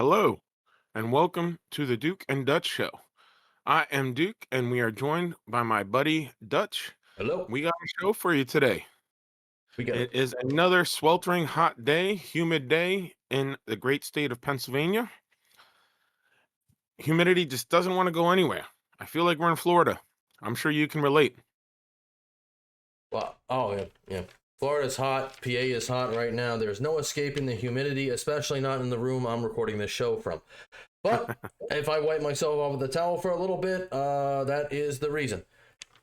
Hello, and welcome to the Duke and Dutch Show. I am Duke, and we are joined by my buddy Dutch. Hello. We got a show for you today. We got It it. is another sweltering hot day, humid day in the great state of Pennsylvania. Humidity just doesn't want to go anywhere. I feel like we're in Florida. I'm sure you can relate. Well, oh yeah, yeah. Florida's hot. PA is hot right now. There's no escaping the humidity, especially not in the room I'm recording this show from. But if I wipe myself off with a towel for a little bit, that is the reason.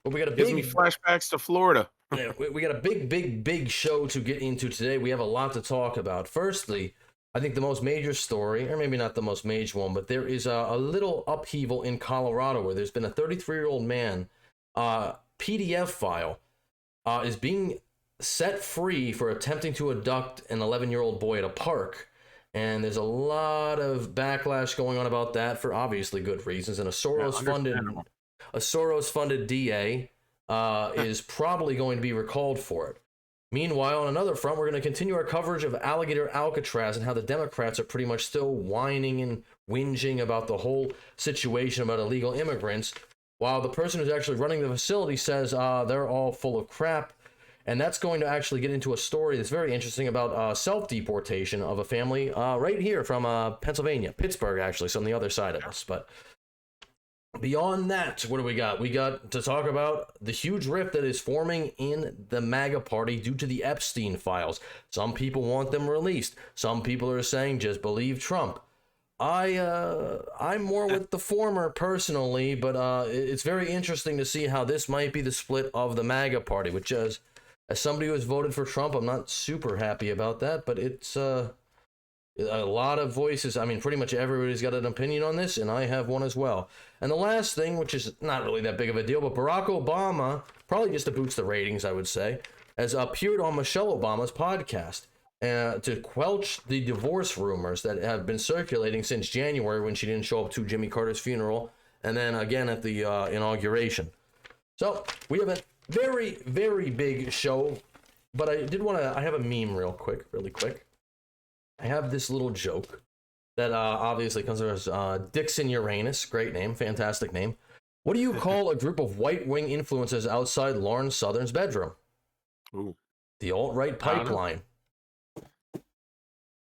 But we got a Gives me big, flashbacks to Florida. yeah, we got a big show to get into today. We have a lot to talk about. Firstly, I think the most major story, or maybe not the most major one, but there is a little upheaval in Colorado where there's been a 33-year-old man, PDF file is being set free for attempting to abduct an 11-year-old boy at a park. And there's a lot of backlash going on about that for obviously good reasons. And Yeah, understandable. A Soros-funded DA is probably going to be recalled for it. Meanwhile, on another front, we're going to continue our coverage of Alligator Alcatraz and how the Democrats are pretty much still whining and whinging about the whole situation about illegal immigrants, while the person who's actually running the facility says they're all full of crap. And that's going to actually get into a story that's very interesting about self-deportation of a family right here from Pennsylvania, Pittsburgh, actually, so on the other side of us. But beyond that, what do we got? We got to talk about the huge rift that is forming in the MAGA party due to the Epstein files. Some people want them released. Some people are saying just believe Trump. I'm more with the former personally, but it's very interesting to see how this might be the split of the MAGA party, which is, as somebody who has voted for Trump, I'm not super happy about that, but it's a lot of voices. I mean, pretty much everybody's got an opinion on this, and I have one as well. And the last thing, which is not really that big of a deal, but Barack Obama, probably just to boost the ratings, I would say, has appeared on Michelle Obama's podcast to quelch the divorce rumors that have been circulating since January when she didn't show up to Jimmy Carter's funeral, and then again at the inauguration. So we have a very big show, but I have a meme really quick. I have this little joke that obviously comes from Dixon Uranus. Great name, fantastic name. What do you call a group of white-wing influencers outside Lauren Southern's bedroom? Ooh, The alt-right I don't know. pipeline.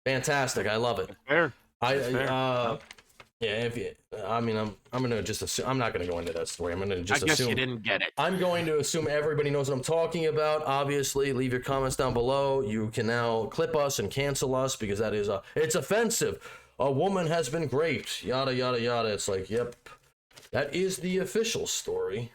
Fantastic, I love it. That's fair. I That's fair. yeah, if you, I mean, I'm gonna just assume, I'm not gonna go into that story. I'm gonna I just guess you assume. didn't get it. I'm going to assume everybody knows what I'm talking about. Obviously, leave your comments down below. You can now clip us and cancel us because that is it's offensive. A woman has been raped. Yada yada yada. It's like, yep, that is the official story.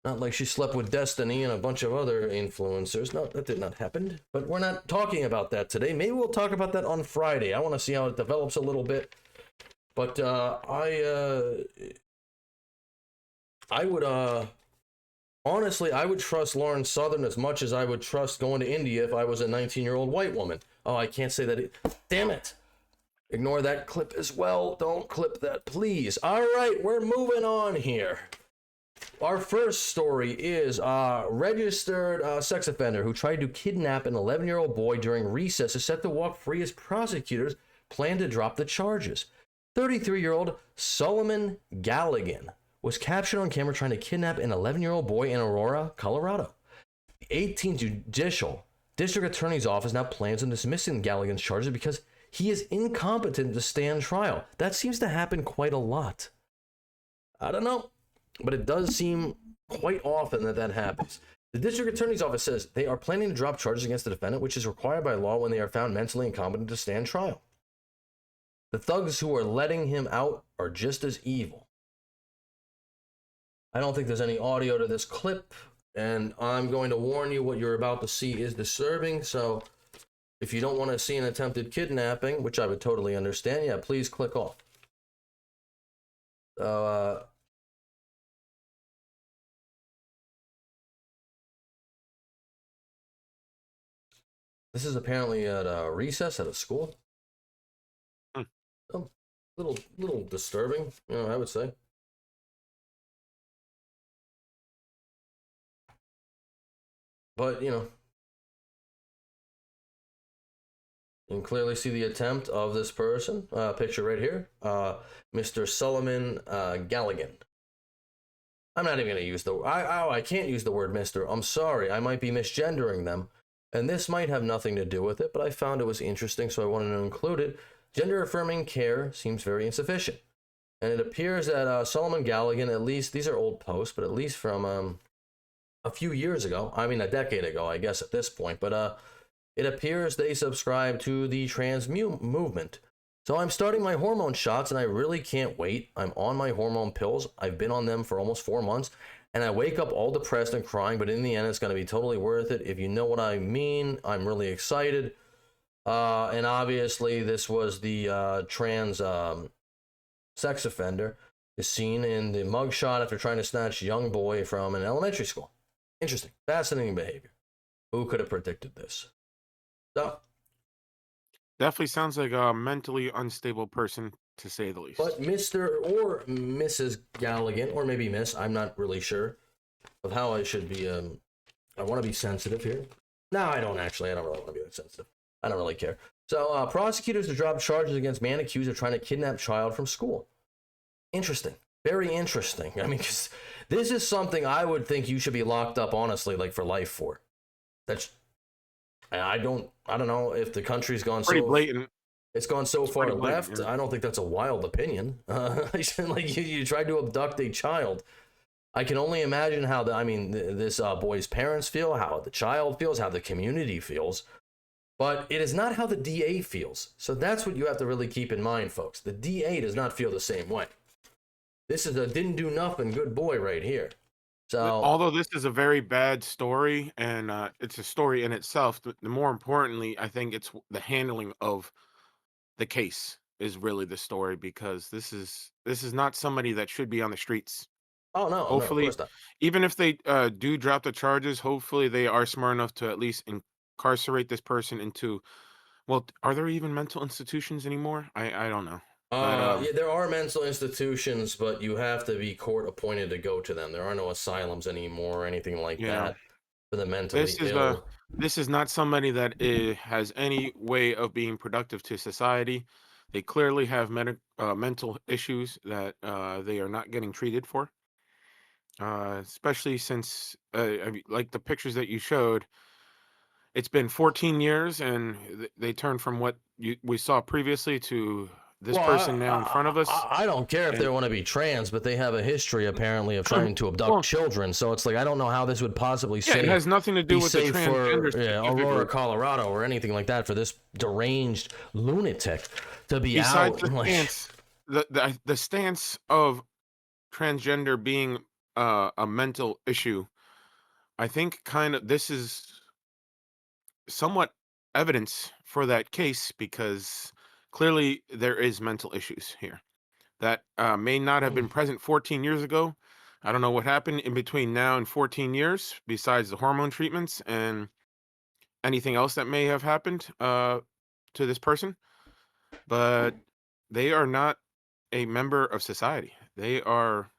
Not like she slept with Destiny and a bunch of other influencers. No, that did not happen. But we're not talking about that today. Maybe we'll talk about that on Friday. I want to see how it develops a little bit. But I would honestly, I would trust Lauren Southern as much as I would trust going to India if I was a 19-year-old white woman. Oh, I can't say that. Damn it. Ignore that clip as well. Don't clip that, please. All right, we're moving on here. Our first story is a registered sex offender who tried to kidnap an 11-year-old boy during recess is set to walk free as prosecutors plan to drop the charges. 33-year-old Solomon Galligan was captured on camera trying to kidnap an 11-year-old boy in Aurora, Colorado. The 18th Judicial District Attorney's Office now plans on dismissing Galligan's charges because he is incompetent to stand trial. That seems to happen quite a lot. I don't know, but it does seem quite often that happens. The District Attorney's Office says they are planning to drop charges against the defendant, which is required by law when they are found mentally incompetent to stand trial. The thugs who are letting him out are just as evil. I don't think there's any audio to this clip, and I'm going to warn you what you're about to see is disturbing, so if you don't want to see an attempted kidnapping, which I would totally understand, yeah, please click off. So, this is apparently at a recess at a school. Hmm. A little disturbing, I would say. But, You can clearly see the attempt of this person. Picture right here. Mr. Solomon Galligan. I'm not even going to use I can't use the word Mr. I'm sorry. I might be misgendering them. And this might have nothing to do with it, but I found it was interesting, so I wanted to include it. Gender affirming care seems very insufficient. And it appears that Solomon Galligan, at least, these are old posts, but at least from a few years ago, I mean a decade ago, I guess at this point, but it appears they subscribe to the trans movement. So I'm starting my hormone shots, and I really can't wait. I'm on my hormone pills. I've been on them for almost 4 months, and I wake up all depressed and crying, but in the end, it's going to be totally worth it. If you know what I mean, I'm really excited. And obviously, this was the trans sex offender is seen in the mugshot after trying to snatch a young boy from an elementary school. Interesting. Fascinating behavior. Who could have predicted this? So, Definitely sounds like a mentally unstable person, to say the but least. Mr. or Mrs. Galligan, or maybe Miss, I'm not really sure of how I should be. I want to be sensitive here. No, I don't actually. I don't really want to be that sensitive. I don't really care. So, prosecutors have dropped charges against man accused of trying to kidnap child from school. Interesting. Very interesting. I mean, 'cause this is something I would think you should be locked up, honestly, like for life for. That's. I don't know if the country's gone Pretty so. blatant. It's gone so It's far pretty blatant. left. Yeah. I don't think that's a wild opinion. Like you tried to abduct a child. I can only imagine how this boy's parents feel, how the child feels, how the community feels. But it is not how the DA feels. So that's what you have to really keep in mind, folks. The DA does not feel the same way. This is a didn't do nothing good boy right here. So, Although this is a very bad story, and it's a story in itself, the more importantly, I think it's the handling of the case is really the story, because this is not somebody that should be on the streets. oh no, no, of Hopefully, course not. even if they do drop the charges, hopefully they are smart enough to at least incarcerate this person into. Well, are there even mental institutions anymore? I don't know, but Yeah, there are mental institutions, but you have to be court appointed to go to them. There are no asylums anymore or anything like you know, that for the mentally this is ill. this is not somebody that has any way of being productive to society. They clearly have mental issues that they are not getting treated for. Especially since, I mean, like the pictures that you showed, it's been 14 years, and they turned from what we saw previously to this Well, person now in front of us. I don't care if And they want to be trans, but they have a history apparently of trying to abduct well, children. So it's like I don't know how this would possibly yeah, it has nothing to do be with the safe for transgender Aurora, specifically. Colorado, or anything like that for this deranged lunatic to be Besides out. the Like, stance, the stance of transgender being a mental issue, I think kind of this is somewhat evidence for that case, because clearly there is mental issues here that may not have been present 14 years ago. I don't know what happened in between now and 14 years, besides the hormone treatments and anything else that may have happened to this person. But they are not a member of society. They are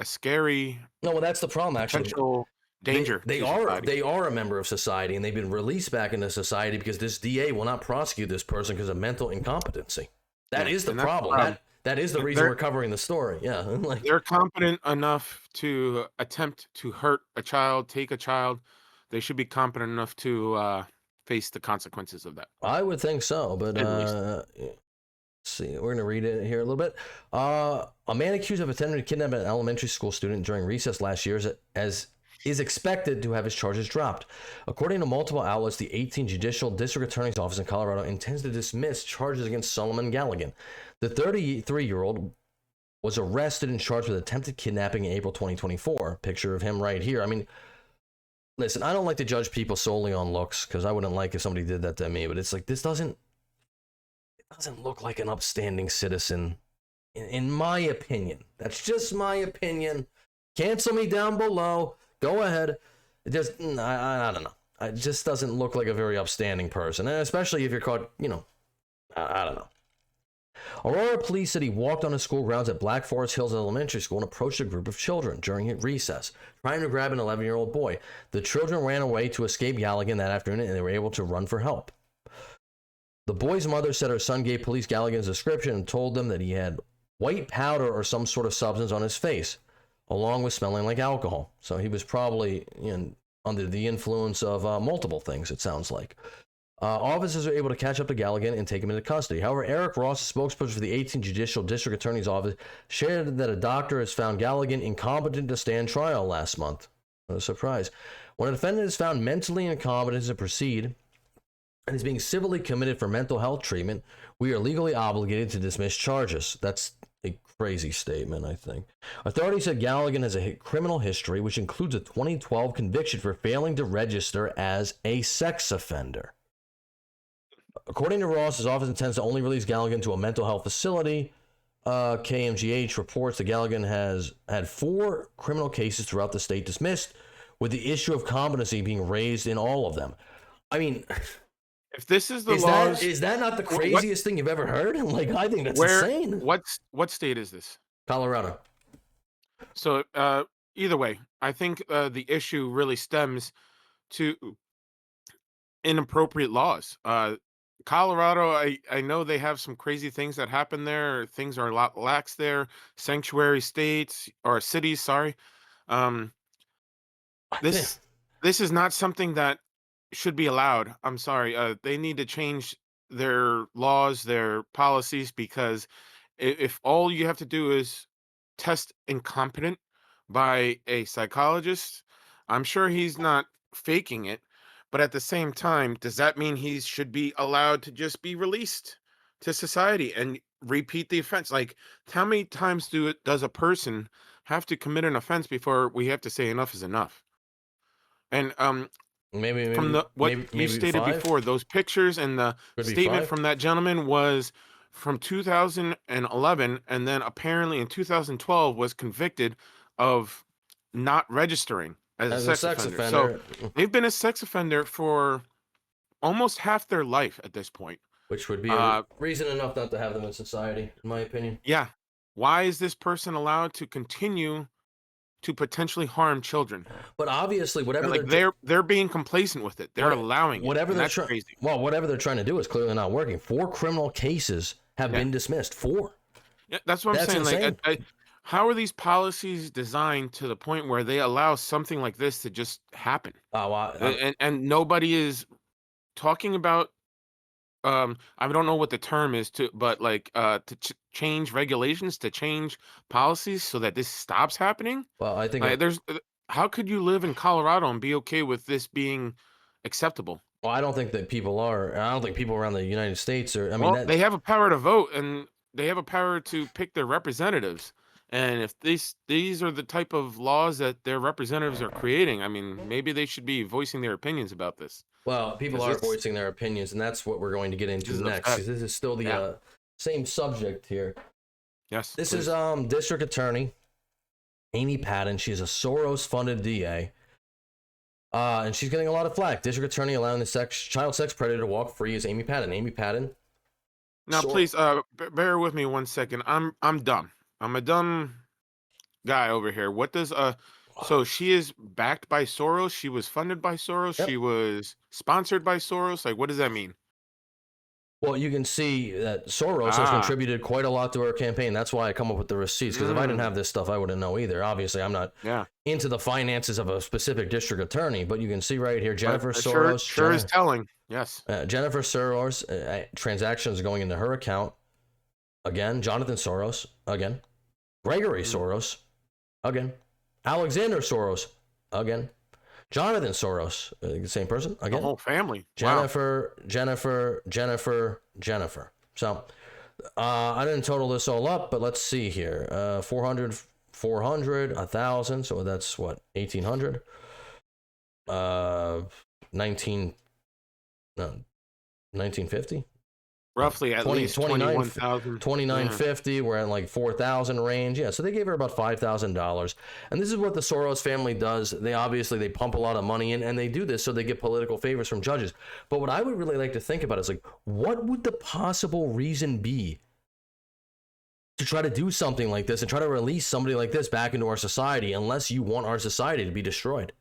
a scary no, well, that's the problem. Actually, potential danger they to are society. they are a member of society, and they've been released back into society because this DA will not prosecute this person because of mental incompetency. That Yeah, is the and that's the problem. problem. That is the reason They're we're covering the story. Yeah, like they're competent enough to attempt to hurt a child, take a child. They should be competent enough to face the consequences of that, I would think so, but at least. let's see, we're gonna read it here a little bit. A man accused of attempting to kidnap an elementary school student during recess last year is expected to have his charges dropped. According to multiple outlets, the 18th Judicial District Attorney's Office in Colorado intends to dismiss charges against Solomon Galligan. The 33-year-old was arrested and charged with attempted kidnapping in April 2024. Picture of him right here. I mean, listen, I don't like to judge people solely on looks because I wouldn't like if somebody did that to me, but it's like this doesn't look like an upstanding citizen, in my opinion. That's just my opinion. Cancel me down below. Go ahead. It just, I don't know. It just doesn't look like a very upstanding person, and especially if you're caught, I don't know. Aurora police said he walked on his school grounds at Black Forest Hills Elementary School and approached a group of children during recess, trying to grab an 11-year-old boy. The children ran away to escape Galligan that afternoon, and they were able to run for help. The boy's mother said her son gave police Galligan's description and told them that he had white powder or some sort of substance on his face, along with smelling like alcohol. So he was probably under the influence of multiple things, it sounds like. Officers are able to catch up to Galligan and take him into custody. However, Eric Ross, a spokesperson for the 18th Judicial District Attorney's Office, shared that a doctor has found Galligan incompetent to stand trial last month. What a surprise. When a defendant is found mentally incompetent to proceed and is being civilly committed for mental health treatment, we are legally obligated to dismiss charges. That's a crazy statement, I think. Authorities said Galligan has a criminal history, which includes a 2012 conviction for failing to register as a sex offender. According to Ross, his office intends to only release Galligan to a mental health facility. KMGH reports that Galligan has had 4 criminal cases throughout the state dismissed, with the issue of competency being raised in all of them. I mean, if this is the laws, is that not the craziest thing you've ever heard? Like, I think that's insane. What state is this? Colorado. So either way, I think the issue really stems to inappropriate laws. Colorado, I know they have some crazy things that happen there. Things are a lot lax there. Sanctuary states or cities, sorry. This this is not something that should be allowed. I'm sorry. They need to change their laws, their policies, because if all you have to do is test incompetent by a psychologist, I'm sure he's not faking it. But at the same time, does that mean he should be allowed to just be released to society and repeat the offense? Like, how many times does a person have to commit an offense before we have to say enough is enough? And from what you stated 5? before, those pictures and the statement from that gentleman was from 2011, and then apparently in 2012 was convicted of not registering as a sex offender. So they've been a sex offender for almost half their life at this point. Which would be a reason enough not to have them in society, in my opinion. Yeah. Why is this person allowed to continue to potentially harm children? But obviously, whatever they're being complacent with it. They're allowing whatever it. That's crazy. Well, whatever they're trying to do is clearly not working. 4 criminal cases have been dismissed. 4. Yeah, that's what I'm saying. Insane. Like, how are these policies designed to the point where they allow something like this to just happen? And nobody is talking about. I don't know what the term is but like to change regulations, to change policies so that this stops happening. Well, I think there's. How could you live in Colorado and be okay with this being acceptable? Well, I don't think that people are. I don't think people around the United States are. I mean, they have a power to vote and they have a power to pick their representatives. And if these are the type of laws that their representatives are creating, I mean, maybe they should be voicing their opinions about this. Well, people are voicing their opinions, and that's what we're going to get into next. This is still the same subject here. Yes. This is District Attorney Amy Patton. She's a Soros-funded DA, and she's getting a lot of flack. District Attorney allowing the child sex predator to walk free is Amy Patton. Amy Patton. Now, please, bear with me 1 second. I'm dumb. I'm a dumb guy over here. What does so she is backed by Soros? She was funded by Soros? Yep. She was sponsored by Soros? Like, what does that mean? Well, you can see that Soros has contributed quite a lot to her campaign. That's why I come up with the receipts, because if I didn't have this stuff, I wouldn't know either. Obviously, I'm not into the finances of a specific district attorney, but you can see right here, Jennifer Soros. Sure is telling. Yes. Jennifer Soros, transactions going into her account. Again, Jonathan Soros. Again. Gregory Soros. Again. Alexander Soros. Again. Jonathan Soros. Same person. Again. The whole family. Jennifer. So, I didn't total this all up, but let's see here. 400, 1,000. So that's what? 1,800. 1950. Roughly at least 21,000. 2950. We're at like 4,000 range. Yeah, so they gave her about $5,000. And this is what the Soros family does. They pump a lot of money in, and they do this so they get political favors from judges. But what I would really like to think about is, like, what would the possible reason be to try to do something like this and try to release somebody like this back into our society, unless you want our society to be destroyed?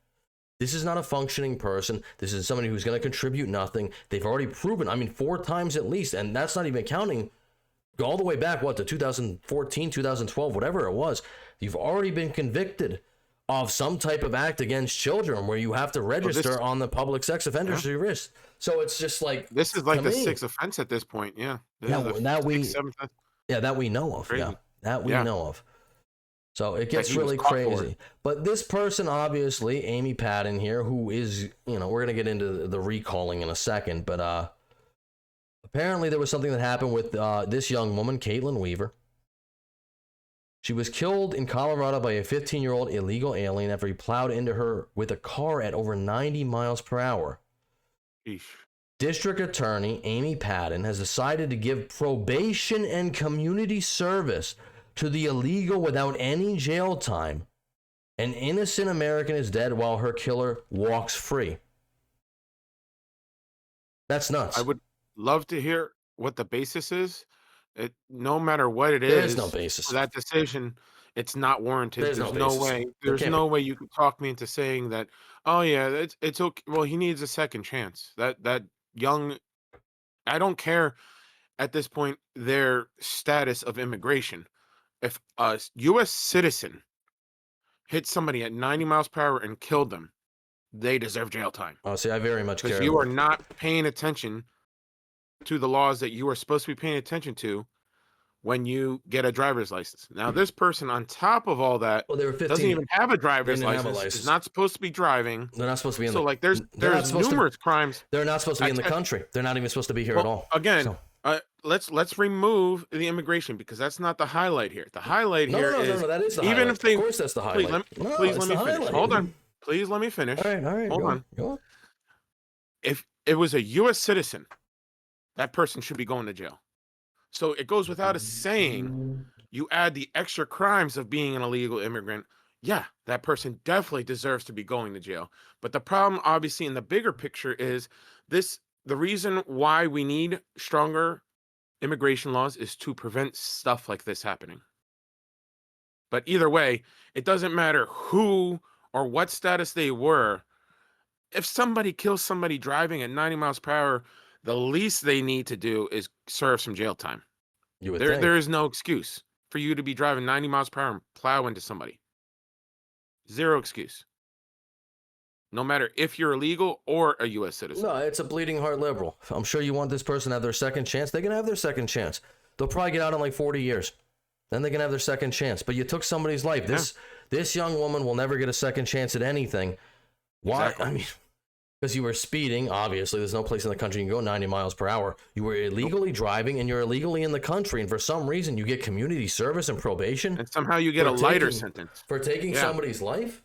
This is not a functioning person. This is somebody who's going to contribute nothing. They've already proven, I mean, 4 times at least, and that's not even counting all the way back, to 2014, 2012, whatever it was. You've already been convicted of some type of act against children where you have to register on the public sex offenders list. So it's just like, this is like the 6th offense at this point. Yeah. This is the that we 6th, 7th. that we know of. Crazy. Yeah, that we know of. So it gets he was really caught for crazy. But this person, obviously, Amy Patton here, who is, we're going to get into the recalling in a second, but apparently there was something that happened with this young woman, Caitlin Weaver. She was killed in Colorado by a 15-year-old illegal alien after he plowed into her with a car at over 90 miles per hour. Eesh. District Attorney Amy Patton has decided to give probation and community service to the illegal without any jail time. An innocent American is dead while her killer walks free. That's nuts. I would love to hear what the basis is. No matter what it is, There is no basis for that decision. It's not warranted. There's no way. basis. There's no way you could talk me into saying that. Oh yeah, it's okay. Well, he needs a second chance. That young, I don't care at this point their status of immigration. If a U.S. citizen hit somebody at 90 miles per hour and killed them, they deserve jail time. Oh, see, I very much care. Because you are not paying attention to the laws that you are supposed to be paying attention to when you get a driver's license. Now, this person, on top of all that, Well, they were 15. doesn't even have a driver's license. Is not supposed to be driving. They're not supposed to be in So, the like, there's numerous crimes. They're not supposed to be in the country. They're not even supposed to be here at all. Again, So- let's remove the immigration because that's not the highlight here. The highlight here is no, that is the even highlight. if they Of course that's the highlight. please let me finish. Hold on. Please let me finish. All right. Hold on. Go on. If it was a U.S. citizen, that person should be going to jail. So it goes without a saying, you add the extra crimes of being an illegal immigrant, yeah, that person definitely deserves to be going to jail. But the problem, obviously, in the bigger picture is the reason why we need stronger immigration laws is to prevent stuff like this happening. But either way, it doesn't matter who or what status they were. If somebody kills somebody driving at 90 miles per hour, the least they need to do is serve some jail time. You would think. There is no excuse for you to be driving 90 miles per hour and plow into somebody. Zero excuse. No matter if you're illegal or a U.S. citizen. No, it's a bleeding heart liberal. I'm sure you want this person to have their second chance. They can have their second chance. They'll probably get out in like 40 years. Then they can have their second chance. But you took somebody's life. Yeah. This young woman will never get a second chance at anything. Why? Exactly. I mean, because you were speeding. Obviously, there's no place in the country you can go 90 miles per hour. You were illegally driving, and you're illegally in the country. And for some reason, you get community service and probation. And somehow you get a lighter sentence. For taking somebody's life?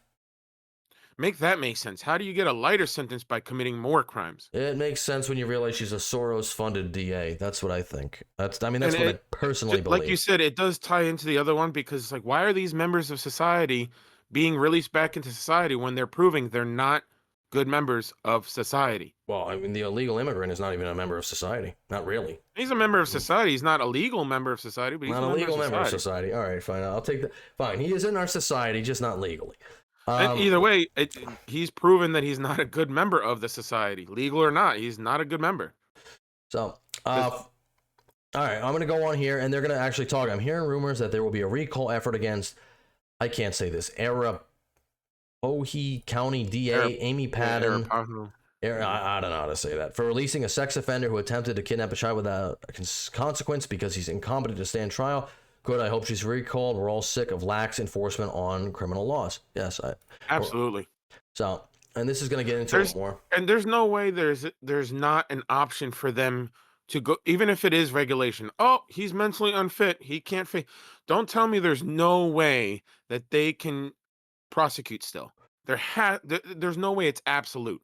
Make that make sense. How do you get a lighter sentence by committing more crimes? It makes sense when you realize she's a Soros-funded DA. That's what I think. That's what I personally believe. Like you said, it does tie into the other one because it's like, why are these members of society being released back into society when they're proving they're not good members of society? Well, I mean, the illegal immigrant is not even a member of society. Not really. He's a member of society. He's not a legal member of society, but he's not a legal member of society. All right, fine. I'll take that. Fine. He is in our society, just not legally. And either way, he's proven that he's not a good member of the society, legal or not. He's not a good member. So, all right, I'm going to go on here, and they're going to actually talk. I'm hearing rumors that there will be a recall effort against, I can't say this, Arapahoe County DA Amy Patton. I don't know how to say that. For releasing a sex offender who attempted to kidnap a child without consequence because he's incompetent to stand trial. Good. I hope she's recalled. We're all sick of lax enforcement on criminal laws. Yes, absolutely. So, and this is going to get into it more. And there's no way there's not an option for them to go, even if it is regulation. Oh, he's mentally unfit. He can't fit. Don't tell me there's no way that they can prosecute still. There's no way it's absolute.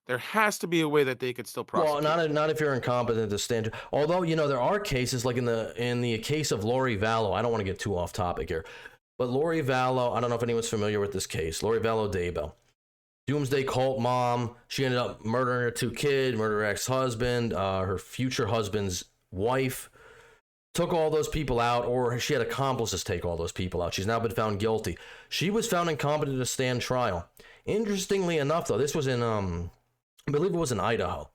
There has to be a way that they could still prosecute. Well, not if you're incompetent to stand. Although, there are cases like in the case of Lori Vallow. I don't want to get too off topic here, but Lori Vallow. I don't know if anyone's familiar with this case. Lori Vallow Daybell, doomsday cult mom. She ended up murdering her 2 kids, murdered her ex-husband, her future husband's wife. Took all those people out, or she had accomplices take all those people out. She's now been found guilty. She was found incompetent to stand trial. Interestingly enough, though, this was in I believe it was in Idaho.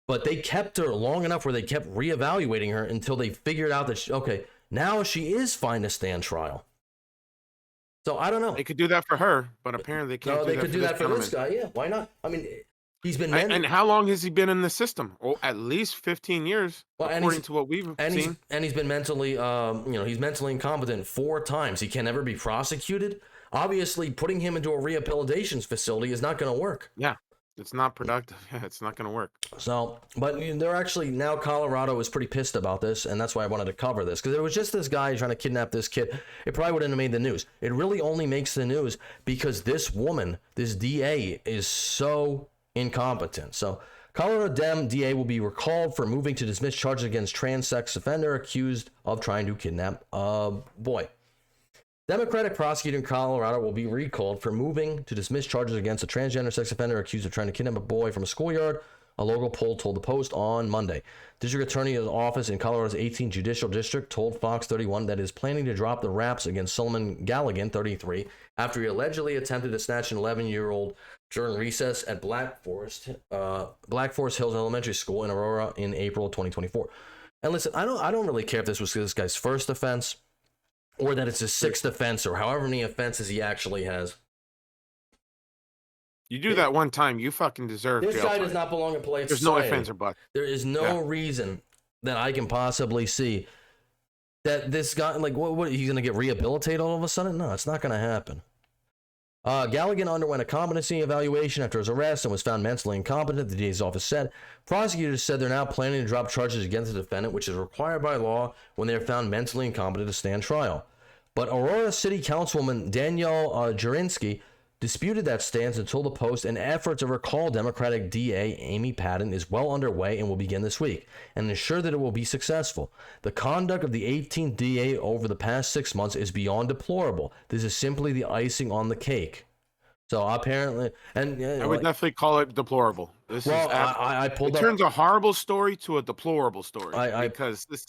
But they kept her long enough where they kept reevaluating her until they figured out that okay, now she is fine to stand trial. So I don't know. They could do that for her, but apparently they can't No, do they that could for do this that for this gentleman. guy. Yeah, why not? I mean, he's been And how long has he been in the system? Oh, at least 15 years, well, according to what we've seen. he's been mentally, he's mentally incompetent 4 times. He can never be prosecuted. Obviously, putting him into a rehabilitation facility is not going to work. Yeah, it's not productive. Yeah, it's not going to work. So, but they're actually now Colorado is pretty pissed about this, and that's why I wanted to cover this because it was just this guy trying to kidnap this kid. It probably wouldn't have made the news. It really only makes the news because this woman, this DA, is so incompetent. So, Colorado Dem DA will be recalled for moving to dismiss charges against trans sex offender accused of trying to kidnap a boy. Democratic prosecutor in Colorado will be recalled for moving to dismiss charges against a transgender sex offender accused of trying to kidnap a boy from a schoolyard, a local poll told the Post on Monday. District Attorney's office in Colorado's 18th Judicial District told Fox 31 that it is planning to drop the raps against Solomon Galligan, 33, after he allegedly attempted to snatch an 11-year-old during recess at Black Forest Hills Elementary School in Aurora in April 2024. And listen, I don't really care if this was this guy's first offense or that it's his 6th offense or however many offenses he actually has. You do that one time, you fucking deserve This jail guy time. does not belong in polite There's no society. offense or but. There is no Yeah. reason that I can possibly see that this guy, like, what he's going to get rehabilitated all of a sudden? No, it's not going to happen. Galligan underwent a competency evaluation after his arrest and was found mentally incompetent, the DA's office said. Prosecutors said they're now planning to drop charges against the defendant, which is required by law when they are found mentally incompetent to stand trial. But Aurora City Councilwoman Danielle Jurinsky disputed that stance and told the Post an effort to recall Democratic DA Amy Patton is well underway and will begin this week, and ensure that it will be successful. The conduct of the 18th DA over the past 6 months is beyond deplorable. This is simply the icing on the cake. So apparently, and I would definitely call it deplorable. This well, is I pulled it up. turns a horrible story to a deplorable story I because this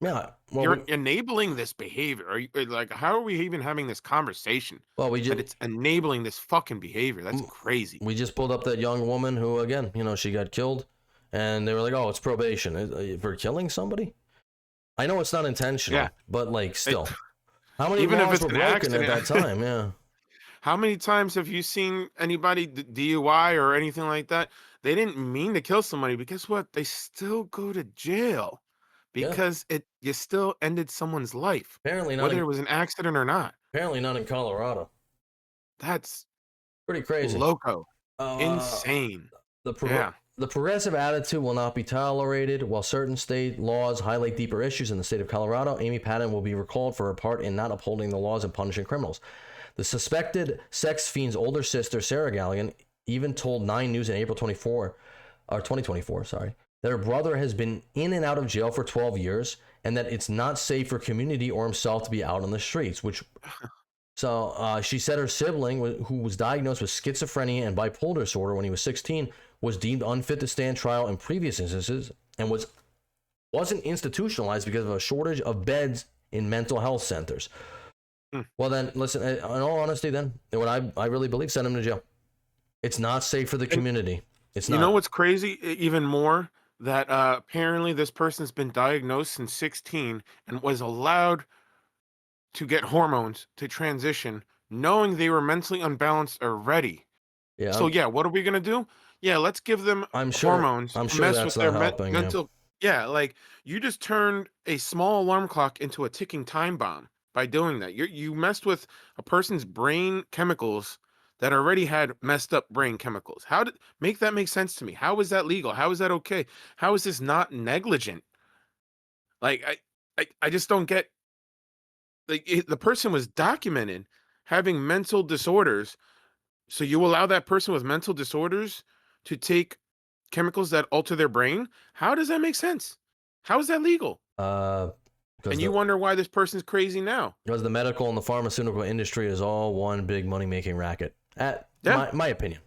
yeah. Well, you're enabling this behavior. Are you like how are we even having this conversation? we That just it's enabling this fucking behavior. That's crazy. we just pulled up that young woman who, again, she got killed, and they were like, "Oh, it's probation for killing somebody." I know it's not intentional, Yeah. but like, still, how many Even if laws it's were an broken at accident. that time? Yeah, How many times have you seen anybody DUI or anything like that? They didn't mean to kill somebody, but guess what? They still go to jail yeah. because you still ended someone's life, Apparently not whether in it was an accident or not. Colorado. That's Pretty crazy. loco, Uh, insane. the Yeah. the progressive attitude will not be tolerated. While certain state laws highlight deeper issues in the state of Colorado, Amy Patton will be recalled for her part in not upholding the laws and punishing criminals. The suspected sex fiend's older sister, Sarah Galligan, even told 9 News in April 2024, that her brother has been in and out of jail for 12 years and that it's not safe for community or himself to be out on the streets, So she said her sibling, who was diagnosed with schizophrenia and bipolar disorder when he was 16, was deemed unfit to stand trial in previous instances and wasn't institutionalized because of a shortage of beds in mental health centers. Well, then, listen, in all honesty, then, what I really believe, send him to jail. It's not safe for the community. It's not. You know what's crazy even more? That apparently this person's been diagnosed since 16 and was allowed to get hormones to transition, knowing they were mentally unbalanced already. Yeah. So yeah, what are we gonna do? Yeah, let's give them I'm sure hormones to mess that's with their not helping. Yeah. mental. Yeah, like you just turned a small alarm clock into a ticking time bomb by doing that. You messed with a person's brain chemicals that already had messed up brain chemicals. How did make that make sense to me? How is that legal? How is that okay? How is this not negligent? Like I just don't get like the person was documented having mental disorders. So you allow that person with mental disorders to take chemicals that alter their brain? How does that make sense? How is that legal? And you wonder why this person's crazy now. Because the medical and the pharmaceutical industry is all one big money-making racket. Yeah. My opinion.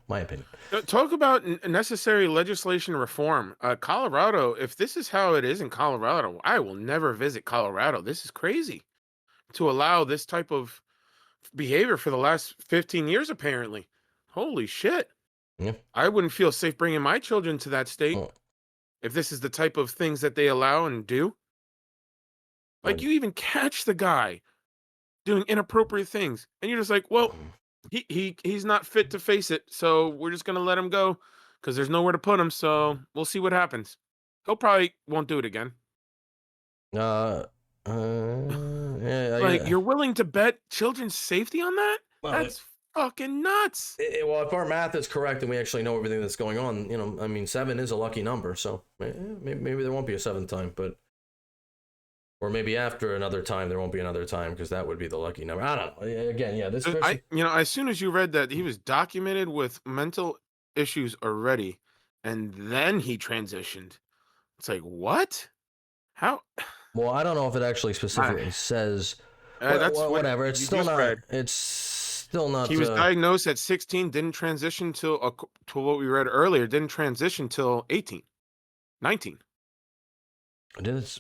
Talk about necessary legislation reform. Colorado, if this is how it is in Colorado, I will never visit Colorado. This is crazy to allow this type of behavior for the last 15 years, apparently. Holy shit. Yeah. I wouldn't feel safe bringing my children to that state Oh, if this is the type of things that they allow and do. I, Like, you even catch the guy doing inappropriate things, and you're just like, well, he's not fit to face it, so we're just gonna let him go because there's nowhere to put him. So we'll see what happens. He'll probably won't do it again. uh, yeah, Like, yeah. you're willing to bet children's safety on that? Well, That's fucking nuts. well, if our math is correct and we actually know everything that's going on, I mean, 7 is a lucky number, so maybe there won't be a 7th time, but or maybe after another time there won't be another time because that would be the lucky number. I don't know. Again, yeah, this person. As soon as you read that he was documented with mental issues already, and then he transitioned, it's like, what? How? Well, I don't know if it actually I, specifically says. that's what Whatever. It's you still just not. read. It's still not. He was diagnosed at 16, didn't transition till to what we read earlier, didn't transition till 18, 19. Did it?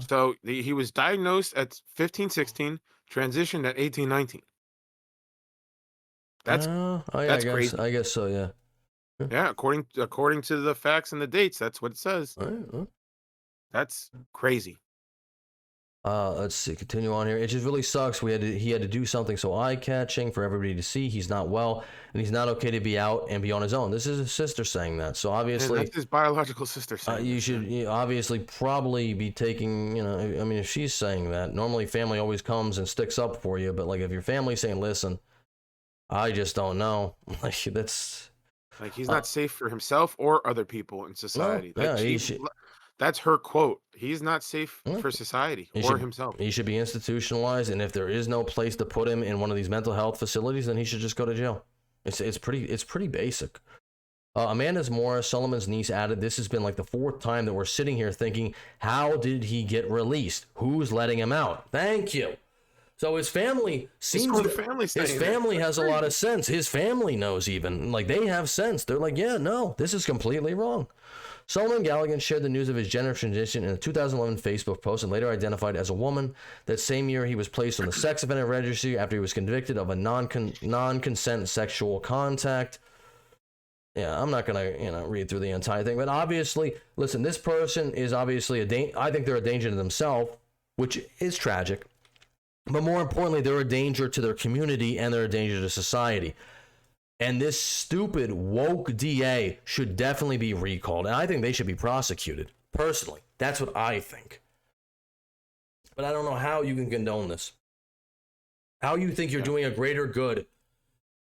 So he was diagnosed at 15, 16, transitioned at 18, 19. That's Oh yeah, that's crazy. I guess so. Yeah. Yeah, according to the facts and the dates, that's what it says. All right, well. That's crazy. Let's see. Continue on here. It just really sucks. He had to do something so eye catching for everybody to see. He's not well, and he's not okay to be out and be on his own. This is his sister saying that. So And obviously, that's his biological sister saying you this, should obviously probably be taking. I mean, if she's saying that, normally family always comes and sticks up for you. But like, if your family's saying, "Listen, I just don't know," like that's. like he's not safe for himself or other people in No, society. yeah, he should. That's her quote. He's not safe Yeah, for society he or should himself. he should be institutionalized, and if there is no place to put him in one of these mental health facilities, then he should just go to jail. It's pretty basic. Amanda's Morris, Sullivan's niece, added, "This has been like the 4th time that we're sitting here thinking, how did he get released? Who's letting him out?" Thank you. So his family seems own that family his saying that. family That's has a lot of sense. His family knows even like they have sense. They're like, yeah, no, this is completely wrong. Solomon Galligan shared the news of his gender transition in a 2011 Facebook post and later identified as a woman. That same year, he was placed on the sex offender registry after he was convicted of a non-consent sexual contact. Yeah, I'm not gonna read through the entire thing, but obviously, listen, this person is obviously I think they're a danger to themselves, which is tragic. But more importantly, they're a danger to their community and they're a danger to society. And this stupid woke DA should definitely be recalled. And I think they should be prosecuted. Personally, that's what I think. But I don't know how you can condone this. How you think you're doing a greater good.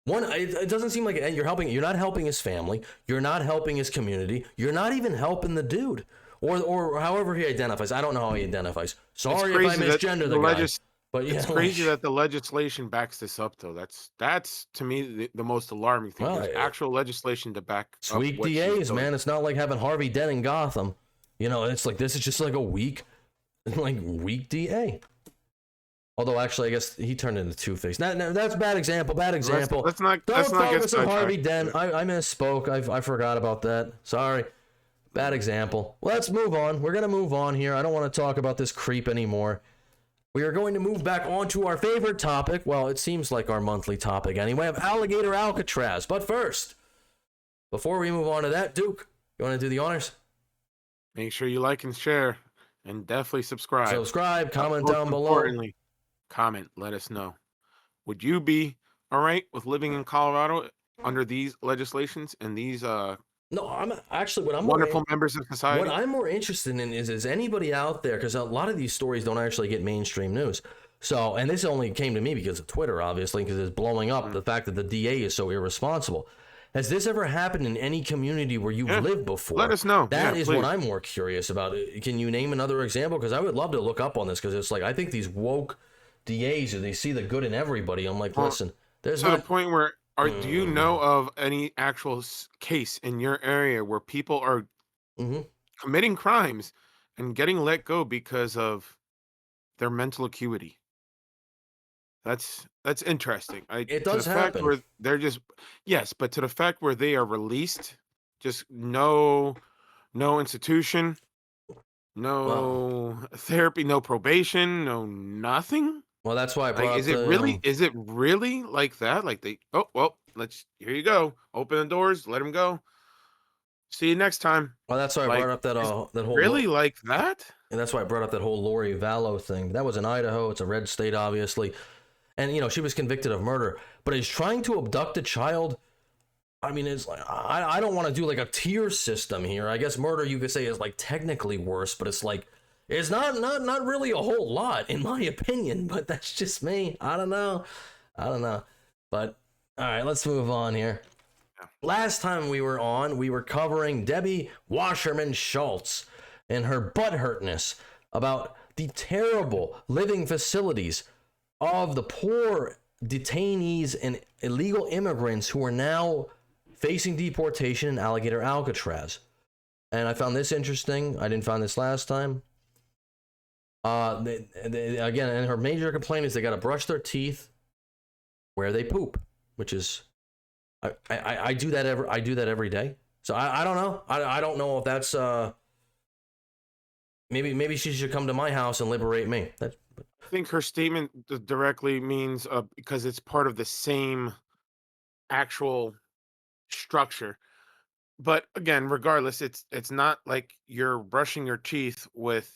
One, it doesn't seem like you're helping. You're not helping his family. You're not helping his community. You're not even helping the dude. Or however he identifies. I don't know how he identifies. Sorry if I misgender the guy. But it's crazy that the legislation backs this up, though. That's to me the most alarming thing. Well, There's actual legislation to back sweet up what she's DAs, doing. man. It's not like having Harvey Dent in Gotham. It's like this is just like a weak DA. Although actually, I guess he turned into Two-Face. That's a bad example. Bad example. Let's not Don't focus on Harvey sidetracked. Dent. I misspoke. I forgot about that. Sorry. Bad example. Let's move on. We're gonna move on here. I don't want to talk about this creep anymore. We are going to move back on to our favorite topic. Well, it seems like our monthly topic anyway, of Alligator Alcatraz. But first, before we move on to that, Duke, you want to do the honors? Make sure you like and share, and definitely subscribe. Subscribe, comment Most down below. importantly, comment. Let us know. Would you be all right with living in Colorado under these legislations and these No, I'm actually wonderful members of society? What I'm more interested in is anybody out there, because a lot of these stories don't actually get mainstream news. So, and this only came to me because of Twitter, obviously, because it's blowing up the fact that the DA is so irresponsible. Has this ever happened in any community where you've lived before? Let us know. That is please. what I'm more curious about. Can you name another example? Because I would love to look up on this, because it's like, I think these woke DAs, they see the good in everybody. I'm like, listen, there's to not... the point where, do you know of any actual case in your area where people are committing crimes and getting let go because of their mental acuity? That's interesting. It To the does fact happen. where they're just, yes, but to the fact where they are released, just no institution, Well, no therapy, no probation, no nothing. Well, that's why I Like, brought up the is it really like that? Like they, oh well, let's here you go. Open the doors, let him go. See you next time. well, that's why I Like, brought up that is that whole really like that? and that's why I brought up that whole Lori Vallow thing. That was in Idaho. It's a red state, obviously, and she was convicted of murder, but he's trying to abduct a child. I mean, it's like I don't want to do like a tier system here. I guess murder you could say is like technically worse, but it's like it's not really a whole lot in my opinion. But that's just me. I don't know. But all right, let's move on here. Last time we were on, we were covering Debbie Wasserman Schultz and her butthurtness about the terrible living facilities of the poor detainees and illegal immigrants who are now facing deportation in Alligator Alcatraz. And I found this interesting. I didn't find this last time. Again, and her major complaint is they got to brush their teeth where they poop, which is I do that every day. So I don't know. I don't know if that's maybe she should come to my house and liberate me. I think her statement directly means because it's part of the same actual structure. But again, regardless, it's not like you're brushing your teeth with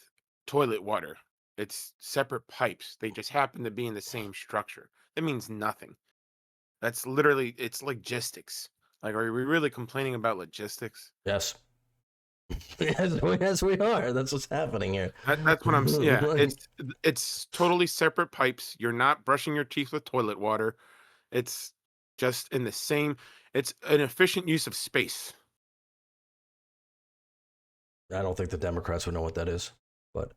toilet water. It's separate pipes. They just happen to be in the same structure. That means nothing. That's literally it's logistics. Like, are we really complaining about logistics? Yes. Yes, we are. That's what's happening here. That's what I'm. Yeah, it's totally separate pipes. You're not brushing your teeth with toilet water. It's just in the same. It's an efficient use of space. I don't think the Democrats would know what that is. But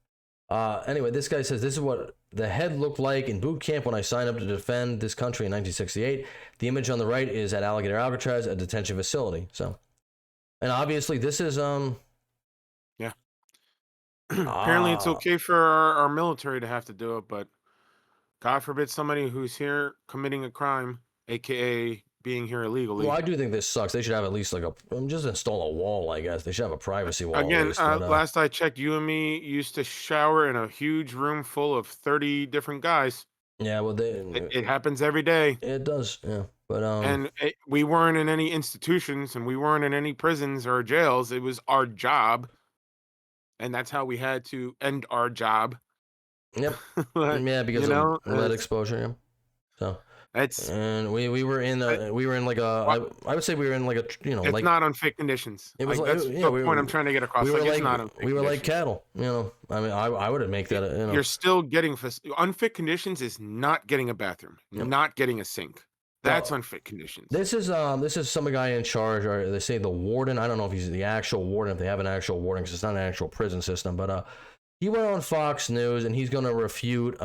anyway, this guy says, this is what the head looked like in boot camp when I signed up to defend this country in 1968. The image on the right is at Alligator Alcatraz, a detention facility. So, and obviously this is Yeah. Apparently, it's okay for our military to have to do it, but God forbid somebody who's here committing a crime, aka being here illegally. Well, I do think this sucks. They should have at least like just install a wall, I guess. They should have a privacy wall. Again, at least, but, last I checked, you and me used to shower in a huge room full of 30 different guys. Yeah, well, It happens every day. It does, yeah. But and we weren't in any institutions, and we weren't in any prisons or jails. It was our job, and that's how we had to end our job. Yep. Like, yeah, because of lead exposure. Yeah. So and we were in like a I would say we were in like a it's like not unfit conditions. It was like, that's the point I'm trying to get across. We were it's not unfit we were like cattle. I mean, I would make that. You're still getting unfit conditions is not getting a bathroom, not getting a sink. That's unfit conditions. This is some guy in charge, or they say the warden. I don't know if he's the actual warden, if they have an actual warden, because it's not an actual prison system. But he went on Fox News and he's going to refute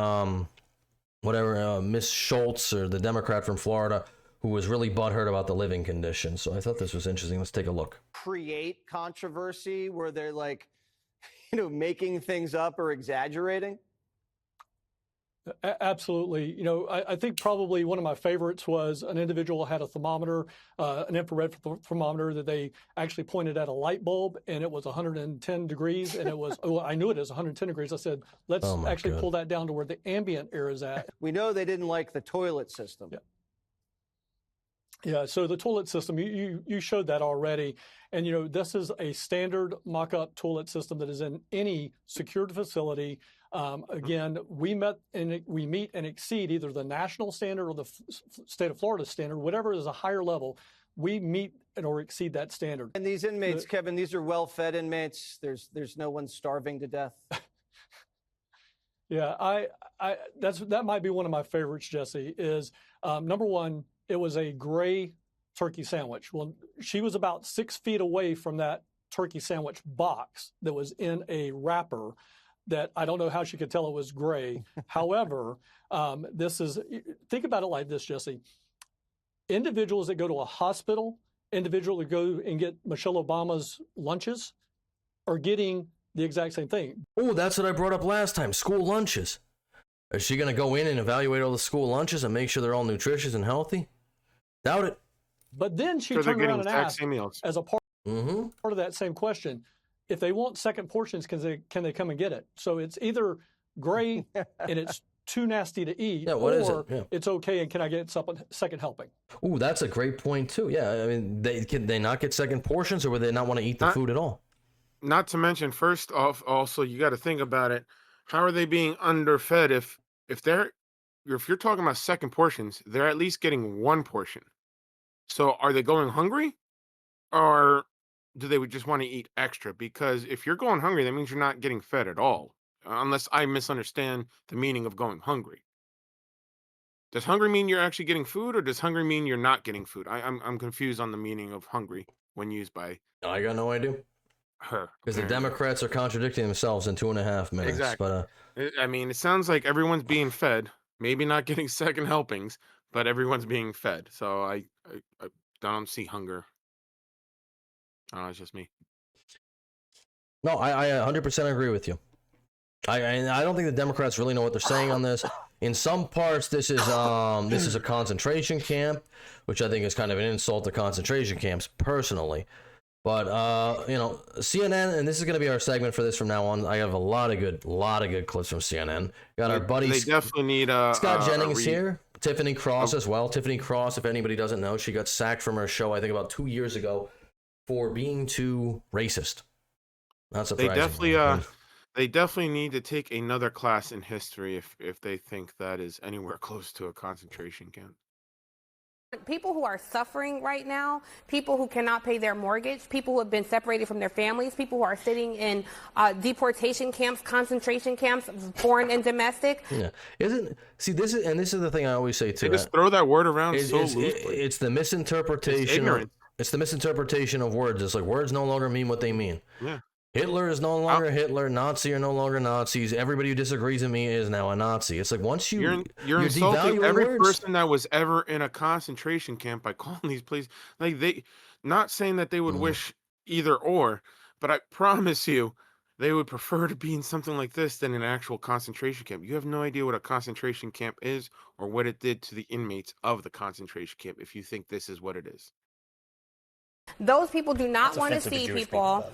whatever Miss Schultz, or the Democrat from Florida, who was really butthurt about the living conditions. So I thought this was interesting. Let's take a look. Create controversy where they're like, making things up or exaggerating. Absolutely. I think probably one of my favorites was an individual had a thermometer, an infrared thermometer that they actually pointed at a light bulb, and it was 110 degrees. And it was, I knew it is 110 degrees. I said, let's actually pull that down to where the ambient air is at. We know they didn't like the toilet system. Yeah. Yeah, so the toilet system, you showed that already. And, this is a standard mock-up toilet system that is in any secured facility. Again, we meet and exceed either the national standard or the state of Florida standard, whatever is a higher level. We meet or exceed that standard. And these inmates, Kevin, these are well-fed inmates. There's no one starving to death. Yeah, that might be one of my favorites, Jesse, is number one, it was a gray turkey sandwich. Well, she was about 6 feet away from that turkey sandwich box that was in a wrapper that I don't know how she could tell it was gray. However, think about it like this, Jesse. Individuals that go to a hospital, individuals that go and get Michelle Obama's lunches are getting the exact same thing. Oh, that's what I brought up last time, school lunches. Is she going to go in and evaluate all the school lunches and make sure they're all nutritious and healthy? Doubt it. But then she turned around and asked, as a part of that same question, if they want second portions, can they come and get it? So it's either gray and it's too nasty to eat, Yeah, what or is it? Yeah. it's okay and can I get second helping? Ooh, that's a great point too. Yeah, I mean, can they not get second portions, or would they not want to eat the food at all? Not to mention, first off, also you got to think about it. How are they being underfed if they're if you're talking about second portions, they're at least getting one portion. So are they going hungry, or do they just want to eat extra? Because if you're going hungry, that means you're not getting fed at all. Unless I misunderstand the meaning of going hungry. Does hungry mean you're actually getting food, or does hungry mean you're not getting food? I'm confused on the meaning of hungry when used by I got no idea. her. Because the Apparently. Democrats are contradicting themselves in 2.5 minutes. Exactly. But I mean, it sounds like everyone's being fed, maybe not getting second helpings, but everyone's being fed. So I don't see hunger. It's just me. no, I 100% agree with you. I don't think the Democrats really know what they're saying on this. In some parts, this is a concentration camp, which I think is kind of an insult to concentration camps, personally. But CNN, and this is going to be our segment for this from now on. I have a lot of good clips from CNN. Got our buddy. They definitely need Scott Jennings here. Tiffany Cross as well. Tiffany Cross, if anybody doesn't know, she got sacked from her show, I think about 2 years ago, for being too racist. Not surprising. They definitely need to take another class in history if they think that is anywhere close to a concentration camp. People who are suffering right now, people who cannot pay their mortgage, people who have been separated from their families, people who are sitting in deportation camps, concentration camps, foreign and domestic. Yeah, this is the thing I always say too. They just throw that word around so loosely. It's the misinterpretation. It's ignorant. It's the misinterpretation of words. It's like words no longer mean what they mean. Yeah. Hitler is no longer Hitler. Nazi are no longer Nazis. Everybody who disagrees with me is now a Nazi. It's like once you're insulting every words. person that was ever in a concentration camp by calling these places like they. Not saying that they would wish either or, but I promise you, they would prefer to be in something like this than an actual concentration camp. You have no idea what a concentration camp is or what it did to the inmates of the concentration camp. If you think this is what it is. Those people do not want to see people.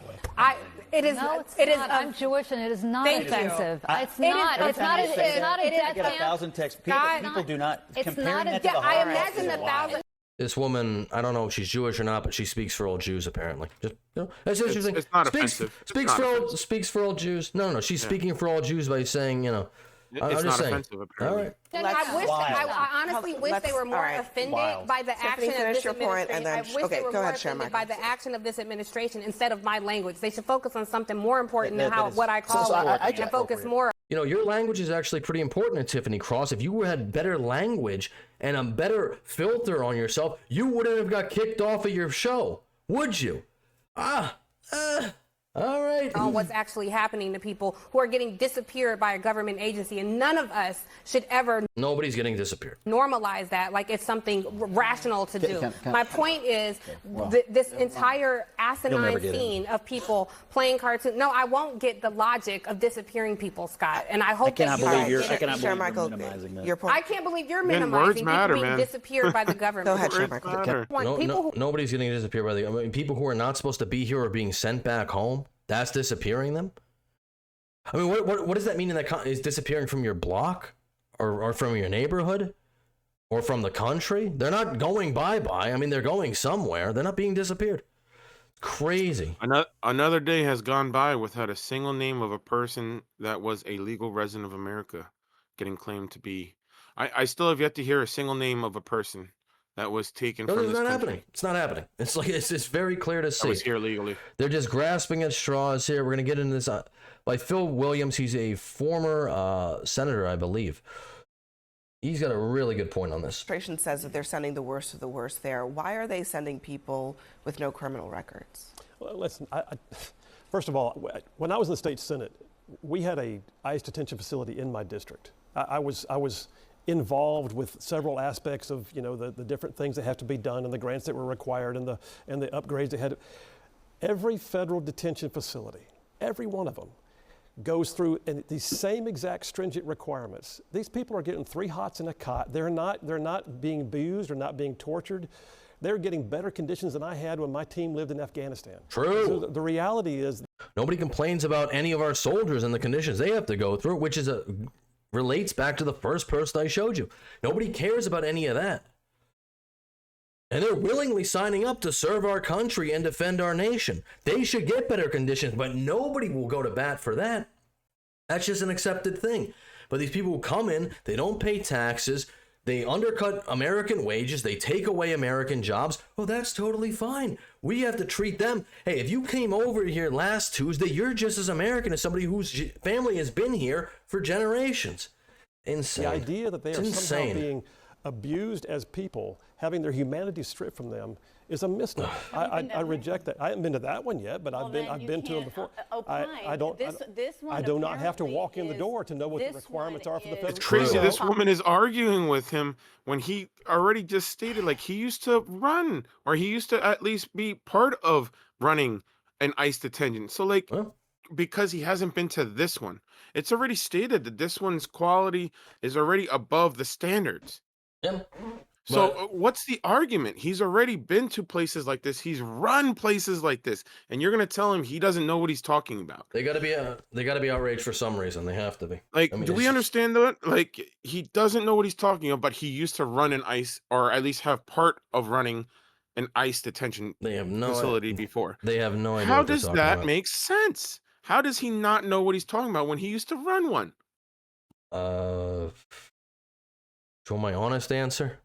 It is. No, it's it is. not. I'm Jewish, and it is not Thank you. offensive. It's It is not. It's not. offensive. It's not a It is death Get a camp. 1,000 texts. God, People do not. it's Comparing not a that to death- the I Holocaust imagine is the wild. 1,000. This woman, I don't know if she's Jewish or not, but she speaks for all Jews apparently. Just, that's interesting. It's not offensive. It's Speaks not for all. offensive. Speaks for all Jews. No. She's speaking for all Jews by saying, I'm It's just not saying. offensive. All Apparently. right. And I honestly wish they were more all right. offended Wild. by the Tiffany, action of finish this your point, administration. and then- I wish okay, they were go more ahead, Sharon offended by Michaels. the action of this administration instead of my language. They should focus on something more important than That is- what I call so it, I and focus more. Your language is actually pretty important in Tiffany Cross. If you had better language and a better filter on yourself, you wouldn't have got kicked off of your show, would you? All right. On what's actually happening to people who are getting disappeared by a government agency, and none of us should ever Nobody's getting disappeared. normalize that like it's something rational to do. can- My point is this entire asinine never get it. scene of people playing cartoons. No, I won't get the logic of disappearing people, Scott, and I hope I cannot that you believe guys you're. get I it. cannot Sharon believe you're Michaels, minimizing that. your point. I can't believe you're Man, minimizing words people matter, being man. disappeared by the government. Go ahead, Sharon Words Michaels. matter. Nobody's getting disappeared by the. People who are not supposed to be here are being sent back home. That's disappearing them. I mean, what does that mean? Is disappearing from your block, or from your neighborhood, or from the country? They're not going bye-bye. I mean, they're going somewhere. They're not being disappeared. Crazy. Another day has gone by without a single name of a person that was a legal resident of America getting claimed to be. I still have yet to hear a single name of a person that was taken No, from it's this not country. happening. It's not happening. It's like it's very clear to That see. was here legally. They're just grasping at straws here. We're gonna get into this by Phil Williams. He's a former senator, I believe. He's got a really good point on this. Administration says that they're sending the worst of the worst there. Why are they sending people with no criminal records? Well, listen, first of all, when I was in the state senate, we had a ICE detention facility in my district. I was involved with several aspects of the different things that have to be done and the grants that were required and the upgrades that had. Every federal detention facility, every one of them, goes through these same exact stringent requirements. These people are getting 3 hots in a cot. They're not being abused or not being tortured. They're getting better conditions than I had when my team lived in Afghanistan. True. So the reality is, Nobody complains about any of our soldiers and the conditions they have to go through, which is relates back to the first person I showed you. Nobody cares about any of that. And they're willingly signing up to serve our country and defend our nation. They should get better conditions, but nobody will go to bat for that. That's just an accepted thing. But these people who come in, they don't pay taxes, they undercut American wages, they take away American jobs. Oh, that's totally fine. We have to treat them. Hey, if you came over here last Tuesday, you're just as American as somebody whose family has been here for generations. Insane. The idea that they It's are insane. somehow being abused as people, having their humanity stripped from them, is a misnomer. I reject that. I haven't been to that one yet, but I've been to them before. I do not have to walk in the door to know what the requirements are for the federal. It's crazy. True. This woman is arguing with him when he already just stated, like, he used to run, or he used to at least be part of running an ICE detention. So, like, Well, because he hasn't been to this one, it's already stated that this one's quality is already above the standards. yeah. So But- what's the argument? He's already been to places like this. He's run places like this, and you're gonna tell him he doesn't know what he's talking about. They gotta be outraged for some reason. They have to be. Like, I mean, do it's we just- understand that? Like, he doesn't know what he's talking about, but he used to run an ICE, or at least have part of running an ICE detention They have no facility before. They have no idea. How what they're does talking that about. make sense? How does he not know what he's talking about when he used to run one? Do you want my honest answer?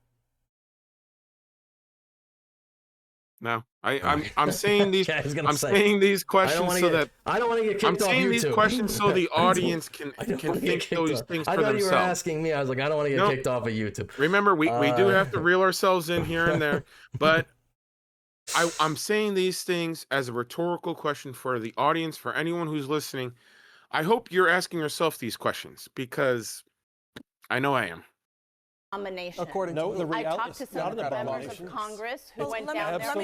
No, I'm saying these. Yeah, I was gonna I'm say. saying these questions so that I don't want to get I'm kicked off saying YouTube. these questions so the audience can I don't can wanna get think kicked those off. things I for thought you were themselves. asking me. I was like, I don't want to get Nope. kicked off of YouTube. Remember, we do have to reel ourselves in here and there, but I'm saying these things as a rhetorical question for the audience, for anyone who's listening. I hope you're asking yourself these questions, because I know I am. Nomination. According to the I reality, talked to some of the members of Congress who went down there. Let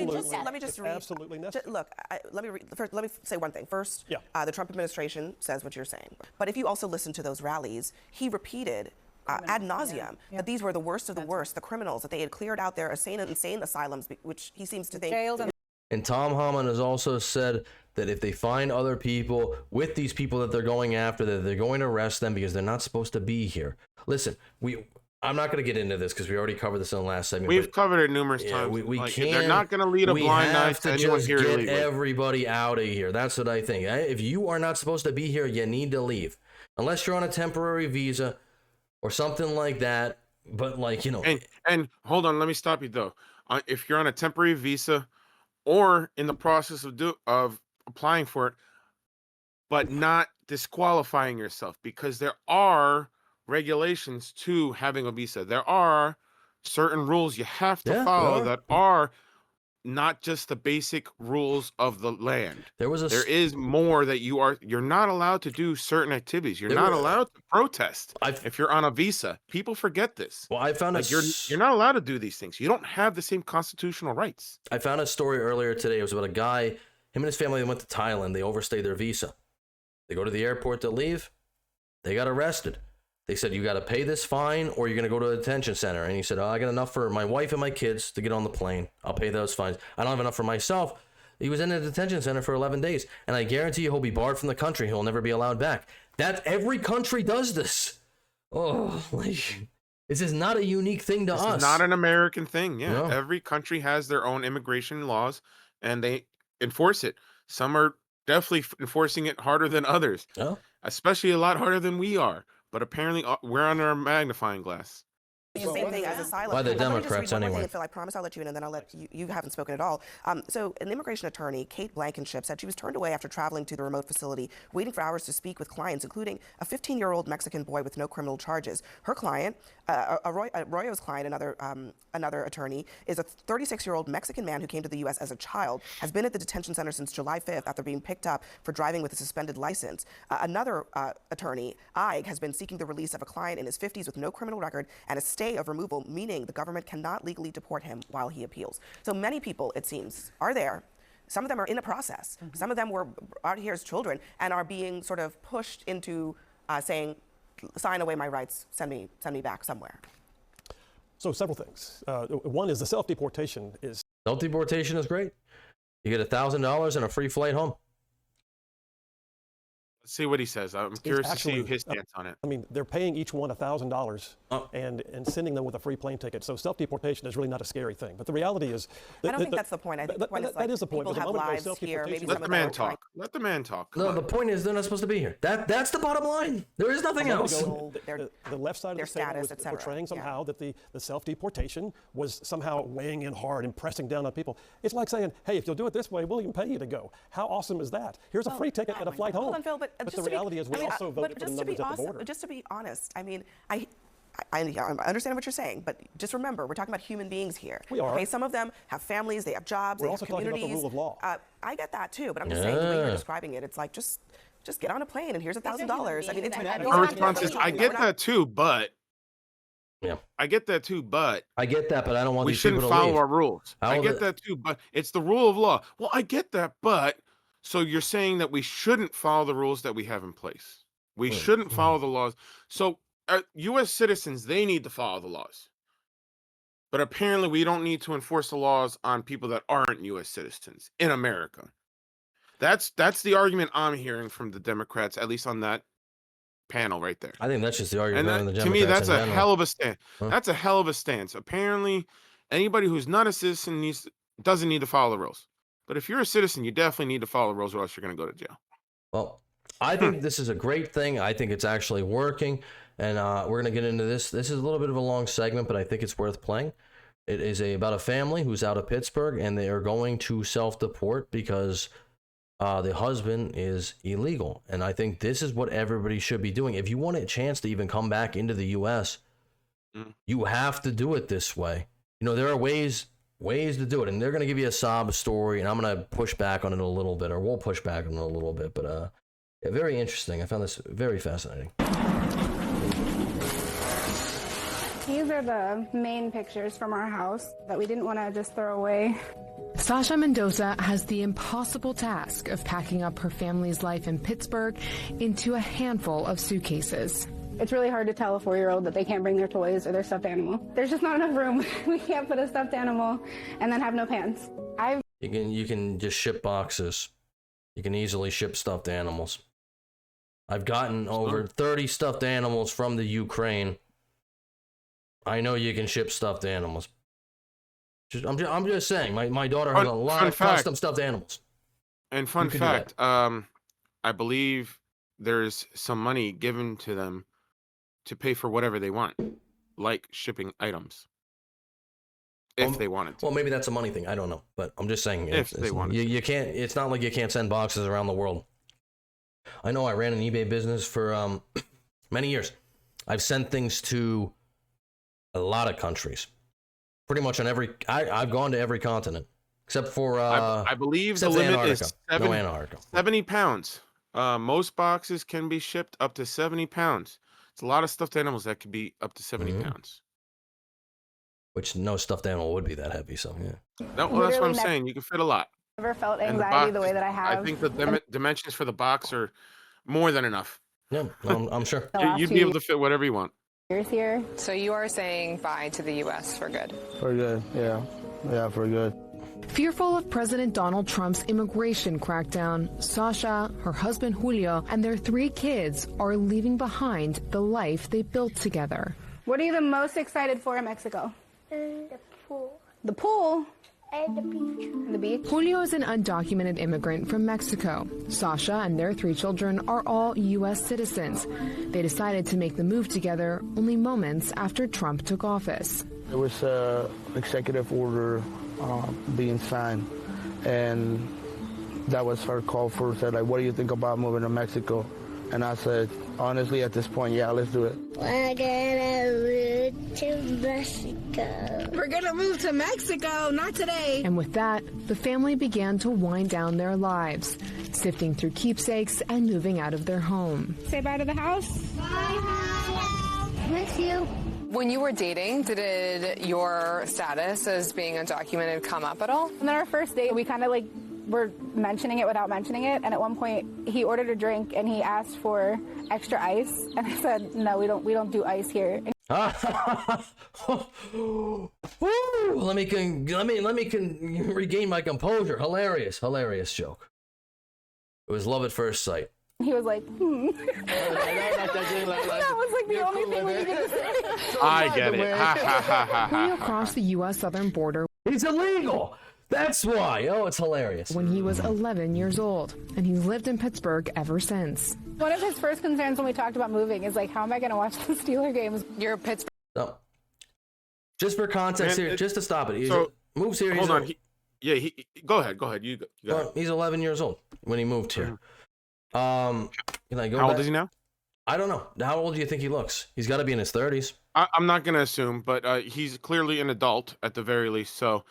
me just read. Absolutely necessary. Look, let me say one thing. First, Yeah. the Trump administration says what you're saying. But if you also listen to those rallies, he repeated ad nauseum that these were the worst of the worst, the criminals, that they had cleared out their insane asylums, which he seems to think. And Tom Homan has also said that if they find other people with these people that they're going after, that they're going to arrest them because they're not supposed to be here. Listen, I'm not going to get into this because we already covered this in the last segment. We've covered it numerous times. We Like, can't. they're not going to lead a blind eye have to to anyone just here get illegally. everybody out of here. That's what I think. If you are not supposed to be here, you need to leave, unless you're on a temporary visa or something like that. But like, you know, And hold on, let me stop you though. If you're on a temporary visa or in the process of applying for it, but not disqualifying yourself, because there are regulations to having a visa. There are certain rules you have to follow that are not just the basic rules of the land. There is more that you're not allowed to do certain activities. You're not allowed to protest if you're on a visa. People forget this. Well, I found you're not allowed to do these things. You don't have the same constitutional rights. I found a story earlier today. It was about a guy, him and his family went to Thailand. They overstayed their visa. They go to the airport to leave. They got arrested. They said, you got to pay this fine or you're going to go to a detention center. And he said, I got enough for my wife and my kids to get on the plane. I'll pay those fines. I don't have enough for myself. He was in a detention center for 11 days. And I guarantee you he'll be barred from the country. He'll never be allowed back. Every country does this. Oh, like, this is not a unique thing to us. It's not an American thing. Yeah. No. Every country has their own immigration laws and they enforce it. Some are definitely enforcing it harder than others, especially a lot harder than we are. But apparently we're under a magnifying glass. The same thing as asylum. By the Let me just read Democrats, one more anyway. thing, Phil, I promise I'll let you in, and then I'll let you. You haven't spoken at all. So, an immigration attorney, Kate Blankenship, said she was turned away after traveling to the remote facility, waiting for hours to speak with clients, including a 15-year-old Mexican boy with no criminal charges. Her client, Arroyo's client, another attorney, is a 36-year-old Mexican man who came to the U.S. as a child, has been at the detention center since July 5th after being picked up for driving with a suspended license. Another attorney, Ige, has been seeking the release of a client in his 50s with no criminal record and a stay of removal, meaning the government cannot legally deport him while he appeals. So many people, it seems, are there. Some of them are in a process. Some of them were out here as children and are being sort of pushed into saying, sign away my rights, send me back somewhere. So several things. One is the self-deportation is... Self-deportation is great. You get $1,000 and a free flight home. Let's see what he says. I'm curious to see his stance on it. I mean, they're paying each one $1,000 and sending them with a free plane ticket. So self-deportation is really not a scary thing. But the reality is, I don't think that's the point. I think the point is, like, that is the point. people But have the moment lives here. Maybe Let some the of man them are talk. Let the man talk. No, the point is they're not supposed to be here. That's the bottom line. There is nothing else. The left side of the table was portraying somehow that the self-deportation was somehow weighing in hard and pressing down on people. It's like saying, hey, if you'll do it this way, we'll even pay you to go. How awesome is that? Here's a free ticket and a flight home. Hold on, Phil, but the reality is we also voted for the numbers at the border. Just to be honest, I mean, I understand what you're saying, but just remember, we're talking about human beings here. We are. Okay, some of them have families, they have jobs, We're they also have talking communities. about the rule of law. I get that too, but I'm just saying the way you're describing it, it's like just get on a plane and here's $1,000. I mean, it's Our response is, I get that too, but yeah, I get that too, but I get that, but I don't want we these people shouldn't to follow leave. our rules. How I will get the- that too, but it's the rule of law. Well, I get that, but so you're saying that we shouldn't follow the rules that we have in place. We shouldn't follow the laws. So U.S. citizens, they need to follow the laws. But apparently we don't need to enforce the laws on people that aren't U.S. citizens in America. That's the argument I'm hearing from the Democrats, at least on that panel right there. I think that's just the argument. And the to me, Democrats that's in a general. hell of a stance. Huh? That's a hell of a stance. Apparently, anybody who's not a citizen doesn't need to follow the rules. But if you're a citizen, you definitely need to follow the rules, or else you're going to go to jail. Well, I think this is a great thing. I think it's actually working, and we're going to get into this. This is a little bit of a long segment, but I think it's worth playing. It is about a family who's out of Pittsburgh, and they are going to self-deport because the husband is illegal. And I think this is what everybody should be doing. If you want a chance to even come back into the U.S., you have to do it this way. You know, there are ways to do it, and they're going to give you a sob story, and I'm going to push back on it a little bit, or we'll push back on it a little bit, but yeah, very interesting. I found this very fascinating. These are the main pictures from our house that we didn't want to just throw away. Sasha Mendoza has the impossible task of packing up her family's life in Pittsburgh into a handful of suitcases. It's really hard to tell a 4-year-old that they can't bring their toys or their stuffed animal. There's just not enough room. We can't put a stuffed animal and then have no pants. You can just ship boxes. You can easily ship stuffed animals. I've gotten over 30 stuffed animals from the Ukraine. I know you can ship stuffed animals. I'm just saying, my daughter has a lot of custom stuffed animals. And fun fact, I believe there's some money given to them to pay for whatever they want, like shipping items. If they wanted to. Well, maybe that's a money thing. I don't know, but I'm just saying. If they wanted to. You can't. It's not like you can't send boxes around the world. I know I ran an eBay business for many years. I've sent things to a lot of countries. Pretty much on every. I've gone to every continent except for. I believe the limit is Antarctica. 70 pounds. Most boxes can be shipped up to 70 pounds. It's a lot of stuffed animals that could be up to 70 pounds. Which no stuffed animal would be that heavy, so yeah. No, well, that's what I'm saying. You can fit a lot. Never felt anxiety the way that I have. I think the dimensions for the box are more than enough. Yeah, I'm sure. You'd be able to fit whatever you want. Here. So you are saying bye to the U.S. for good? For good, yeah. Yeah, for good. Fearful of President Donald Trump's immigration crackdown, Sasha, her husband Julio, and their 3 kids are leaving behind the life they built together. What are you the most excited for in Mexico? The pool. The pool? And the beach. The beach? Julio is an undocumented immigrant from Mexico. Sasha and their 3 children are all U.S. citizens. They decided to make the move together only moments after Trump took office. There was an executive order being signed, and that was her call for, said, like, what do you think about moving to Mexico? And I said, honestly, at this point, yeah, let's do it. We're gonna move to Mexico. We're gonna move to Mexico, not today. And with that, the family began to wind down their lives, sifting through keepsakes and moving out of their home. Say bye to the house. Bye. Miss you. When you were dating, did your status as being undocumented come up at all? And then our first date, we kind of like were mentioning it without mentioning it. And at one point, he ordered a drink and he asked for extra ice. And I said, no, we don't do ice here. Let me regain my composure. Hilarious joke. It was love at first sight. He was like, that was like the only thing we needed to say. I get it. Ha ha ha ha When he ha. crossed the U.S. southern border, He's illegal. That's why. Oh, it's hilarious. when he was 11 years old, and he's lived in Pittsburgh ever since. One of his first concerns when we talked about moving is like, how am I going to watch the Steeler games? You're Pittsburgh. No. Just for context Man, here, just to stop it. He So moves here. hold on. Go ahead. You go. Well, he's 11 years old when he moved here. Can I go How old back? is he now? I don't know. How old do you think he looks? He's got to be in his 30s. I'm not going to assume, but he's clearly an adult at the very least. So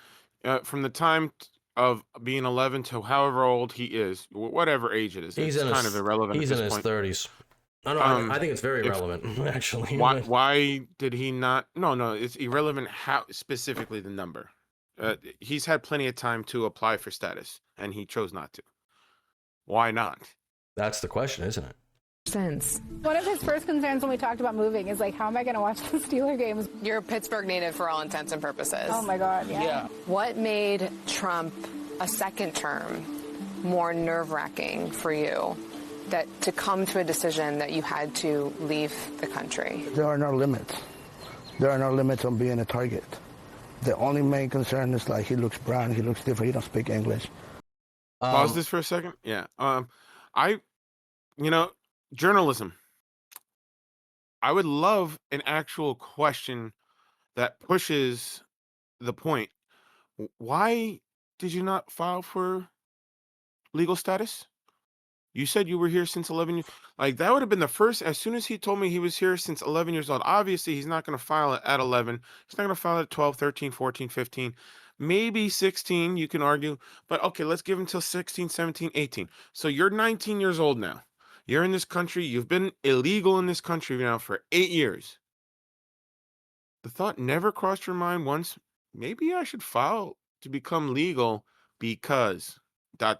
from the time of being 11 to however old he is, whatever age it is, He's it's in kind his, of irrelevant He's at in this his point. 30s. No, I think it's very relevant, actually. Why did he not? No, it's irrelevant how specifically the number. He's had plenty of time to apply for status, and he chose not to. Why not? That's the question, isn't it? Since One of his first concerns when we talked about moving is like, how am I going to watch the Steeler games? You're a Pittsburgh native for all intents and purposes. Oh my God, yeah. What made Trump a second term more nerve-wracking for you? That to come to a decision that you had to leave the country? There are no limits. There are no limits on being a target. The only main concern is like he looks brown, he looks different, he don't speak English. Pause this for a second. Yeah. Journalism. I would love an actual question that pushes the point. Why did you not file for legal status? You said you were here since 11 years. Like, that would have been the first, as soon as he told me he was here since 11 years old. Obviously, he's not going to file it at 11. He's not going to file it at 12, 13, 14, 15, maybe 16, you can argue. But okay, let's give him till 16, 17, 18. So you're 19 years old now. You're in this country. You've been illegal in this country now for 8 years. The thought never crossed your mind once, maybe I should file to become legal because... ... Does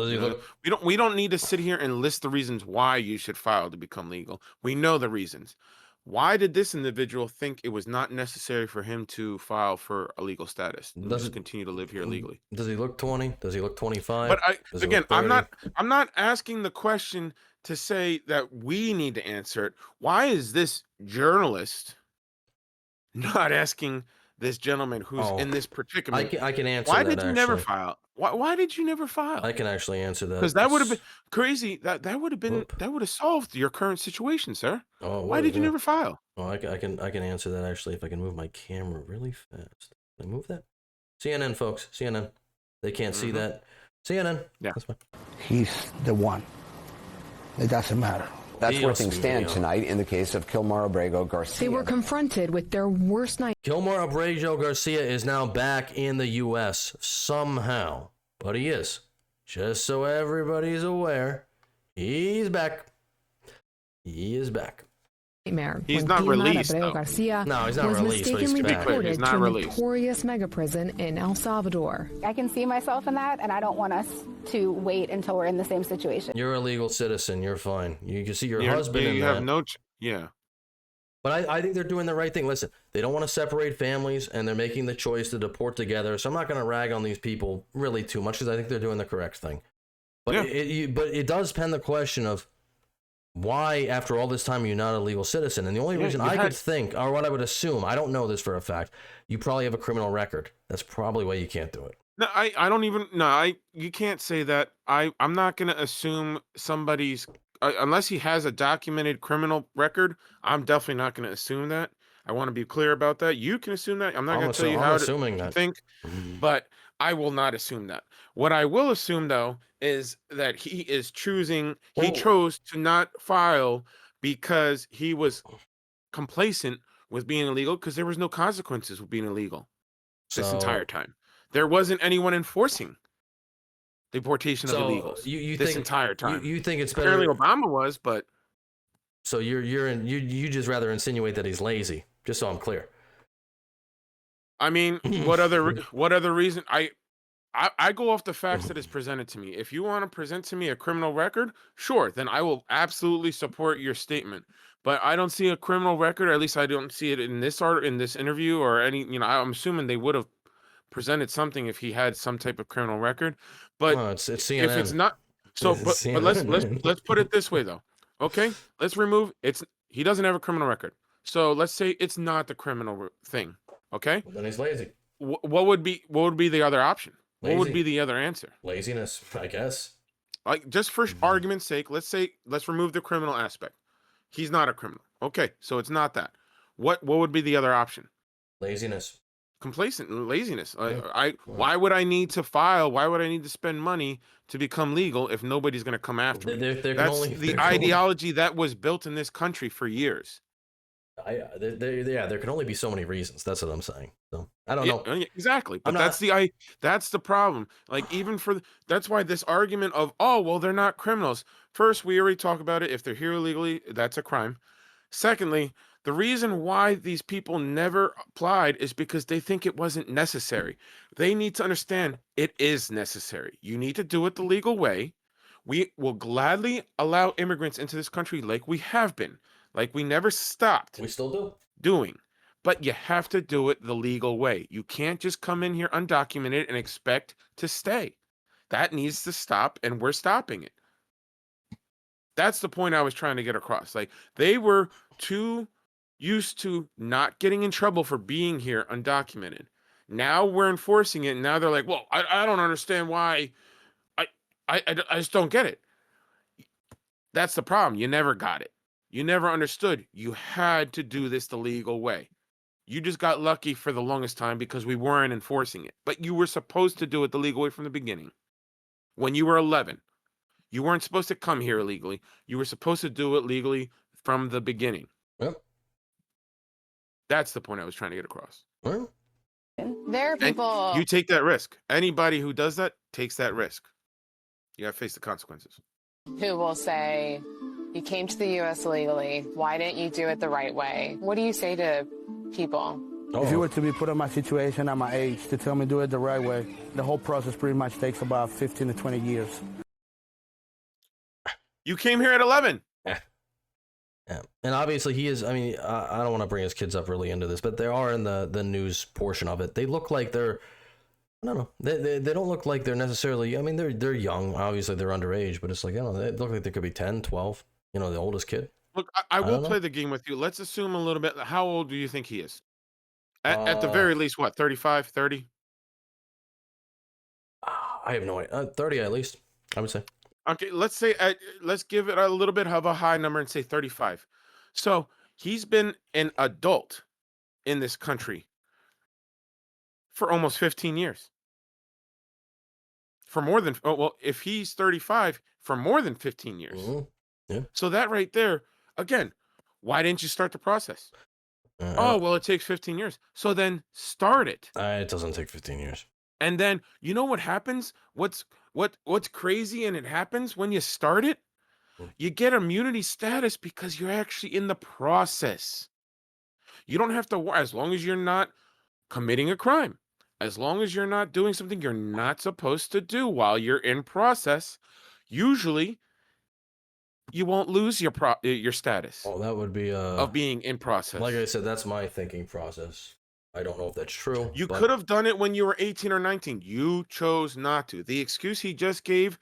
he look? We don't need to sit here and list the reasons why you should file to become legal. We know the reasons. Why did this individual think it was not necessary for him to file for a legal status and just continue to live here legally? Does he look 20? Does he look 25? But Does he again, look 30? I'm not asking the question to say that we need to answer it. Why is this journalist not asking this gentleman who's in this predicament? I can answer why that. Did you never file? Why did you never file? I can actually answer that. Because that would have been crazy. That would have solved your current situation, sir. Oh, why did you never file? Oh, I can answer that actually if I can move my camera really fast. Can I move that? CNN, folks. CNN. They can't see that. CNN. Yeah. That's fine. He's the one. It doesn't matter. That's where things stand tonight in the case of Kilmar Abrego Garcia. they were confronted with their worst night. Kilmar Abrego Garcia is now back in the U.S. somehow. But he is. Just so everybody's aware, he's back. He is back. Nightmare. He's when not Kilmar released, Abrego though. Garcia No, he's not was released, but he's mistakenly back. deported He's not to a released. notorious mega prison in El Salvador. I can see myself in that, and I don't want us to wait until we're in the same situation. You're a legal citizen. You're fine. You can see your husband in you that. have no... Yeah. But I think they're doing the right thing. Listen, they don't want to separate families, and they're making the choice to deport together. So I'm not going to rag on these people really too much because I think they're doing the correct thing. But it does pen the question of why, after all this time, are you not a legal citizen? And the only reason I could think, or what I would assume, I don't know this for a fact, you probably have a criminal record. That's probably why you can't do it. No, I don't even... No, you can't say that. I'm not going to assume somebody's... unless he has a documented criminal record, I'm definitely not going to assume that. I want to be clear about that. You can assume that. I'm not going to tell you how to think, but I will not assume that. What I will assume, though, is that he is choosing... He chose to not file because he was complacent with being illegal because there was no consequences with being illegal this entire time. There wasn't anyone enforcing deportation of illegals this entire time. You think it's better? Apparently Obama was, but... So you just rather insinuate that he's lazy, just so I'm clear. I mean, what other reason? I go off the facts that is presented to me. If you want to present to me a criminal record, sure, then I will absolutely support your statement. But I don't see a criminal record, or at least I don't see it in this interview or any. I'm assuming they would have presented something if he had some type of criminal record. But it's CNN. if it's not, So, This is but CNN. let's put it this way though. Okay, let's remove he doesn't have a criminal record. So let's say it's not the criminal thing. Okay, Well, then he's lazy. what would be the other option? What would Lazy. be the other answer? Laziness, I guess. Like, just for argument's sake, let's remove the criminal aspect. He's not a criminal. Okay, so it's not that. What would be the other option? Laziness. Complacent, laziness. Yeah. Why would I need to file? Why would I need to spend money to become legal if nobody's going to come after me? That's the ideology that was built in this country for years. There can only be so many reasons. That's what I'm saying. So I don't know exactly, but that's the problem. Like, that's why this argument of, oh well, they're not criminals. First, we already talked about it. If they're here illegally, that's a crime. Secondly, the reason why these people never applied is because they think it wasn't necessary. They need to understand it is necessary. You need to do it the legal way. We will gladly allow immigrants into this country like we have been, like we never stopped. We still do. Doing. But you have to do it the legal way. You can't just come in here undocumented and expect to stay. That needs to stop, and we're stopping it. That's the point I was trying to get across. Like, they were too used to not getting in trouble for being here undocumented. Now we're enforcing it, and now they're like, well, I don't understand why. I just don't get it. That's the problem. You never got it. You never understood. You had to do this the legal way. You just got lucky for the longest time because we weren't enforcing it. But you were supposed to do it the legal way from the beginning. When you were 11, you weren't supposed to come here illegally. You were supposed to do it legally from the beginning. Yep. That's the point I was trying to get across. Well, there are people. And you take that risk. Anybody who does that takes that risk. You got to face the consequences. Who will say, you came to the U.S. illegally. Why didn't you do it the right way? What do you say to people? If you were to be put in my situation at my age to tell me do it the right way, the whole process pretty much takes about 15 to 20 years. You came here at 11. Yeah. And obviously he is, I mean, I don't want to bring his kids up really into this, but they are in the news portion of it. They look like they're, I don't know, they don't look like they're necessarily, I mean, they're young. Obviously they're underage, but it's like, you know, they look like they could be 10, 12, you know, the oldest kid. Look, I will play the game with you. Let's assume a little bit. How old do you think he is? At the very least, what, 35, 30? I have no idea. 30 at least, I would say. Okay, let's give it a little bit of a high number and say 35. So he's been an adult in this country for almost 15 years. For more than, if he's 35, for more than 15 years. Mm-hmm. Yeah. So that right there, again, why didn't you start the process? It takes 15 years. So then start it. It doesn't take 15 years. And then, you know what happens? What's crazy, and it happens when you start it? You get immunity status because you're actually in the process. You don't have to, as long as you're not committing a crime, as long as you're not doing something you're not supposed to do while you're in process, usually you won't lose your status. Oh, that would be of being in process. Like I said, that's my thinking process. I don't know if that's true. You could have done it when you were 18 or 19. You chose not to. The excuse he just gave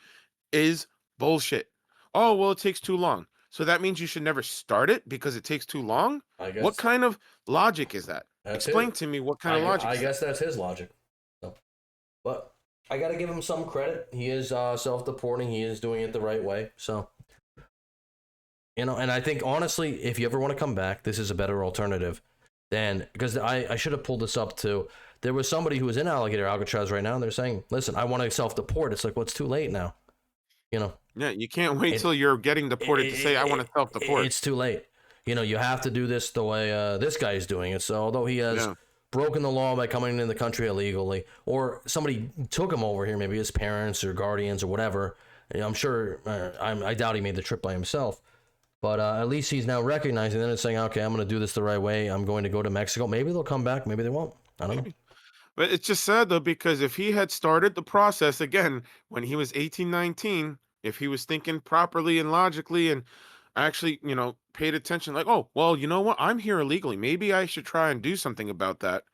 is bullshit. Oh, well, it takes too long. So that means you should never start it because it takes too long? I guess. What kind of logic is that? Explain to me what kind of logic. I guess that's his logic. So, but I got to give him some credit. He is self-deporting. He is doing it the right way. So, you know, and I think, honestly, if you ever want to come back, this is a better alternative. Then, because I should have pulled this up too. There was somebody who was in Alcatraz right now, and they're saying, listen, I want to self-deport. It's like, well, it's too late now. You know? Yeah, you can't wait till you're getting deported to say, I want to self-deport. It's too late. You know, you have to do this the way this guy is doing it. So, although he has broken the law by coming into the country illegally, or somebody took him over here, maybe his parents or guardians or whatever, I'm sure, I doubt he made the trip by himself. But at least he's now recognizing that and saying, okay, I'm going to do this the right way. I'm going to go to Mexico. Maybe they'll come back. Maybe they won't. I don't know. But it's just sad, though, because if he had started the process, again, when he was 18, 19, if he was thinking properly and logically and actually, you know, paid attention, like, oh, well, you know what? I'm here illegally. Maybe I should try and do something about that.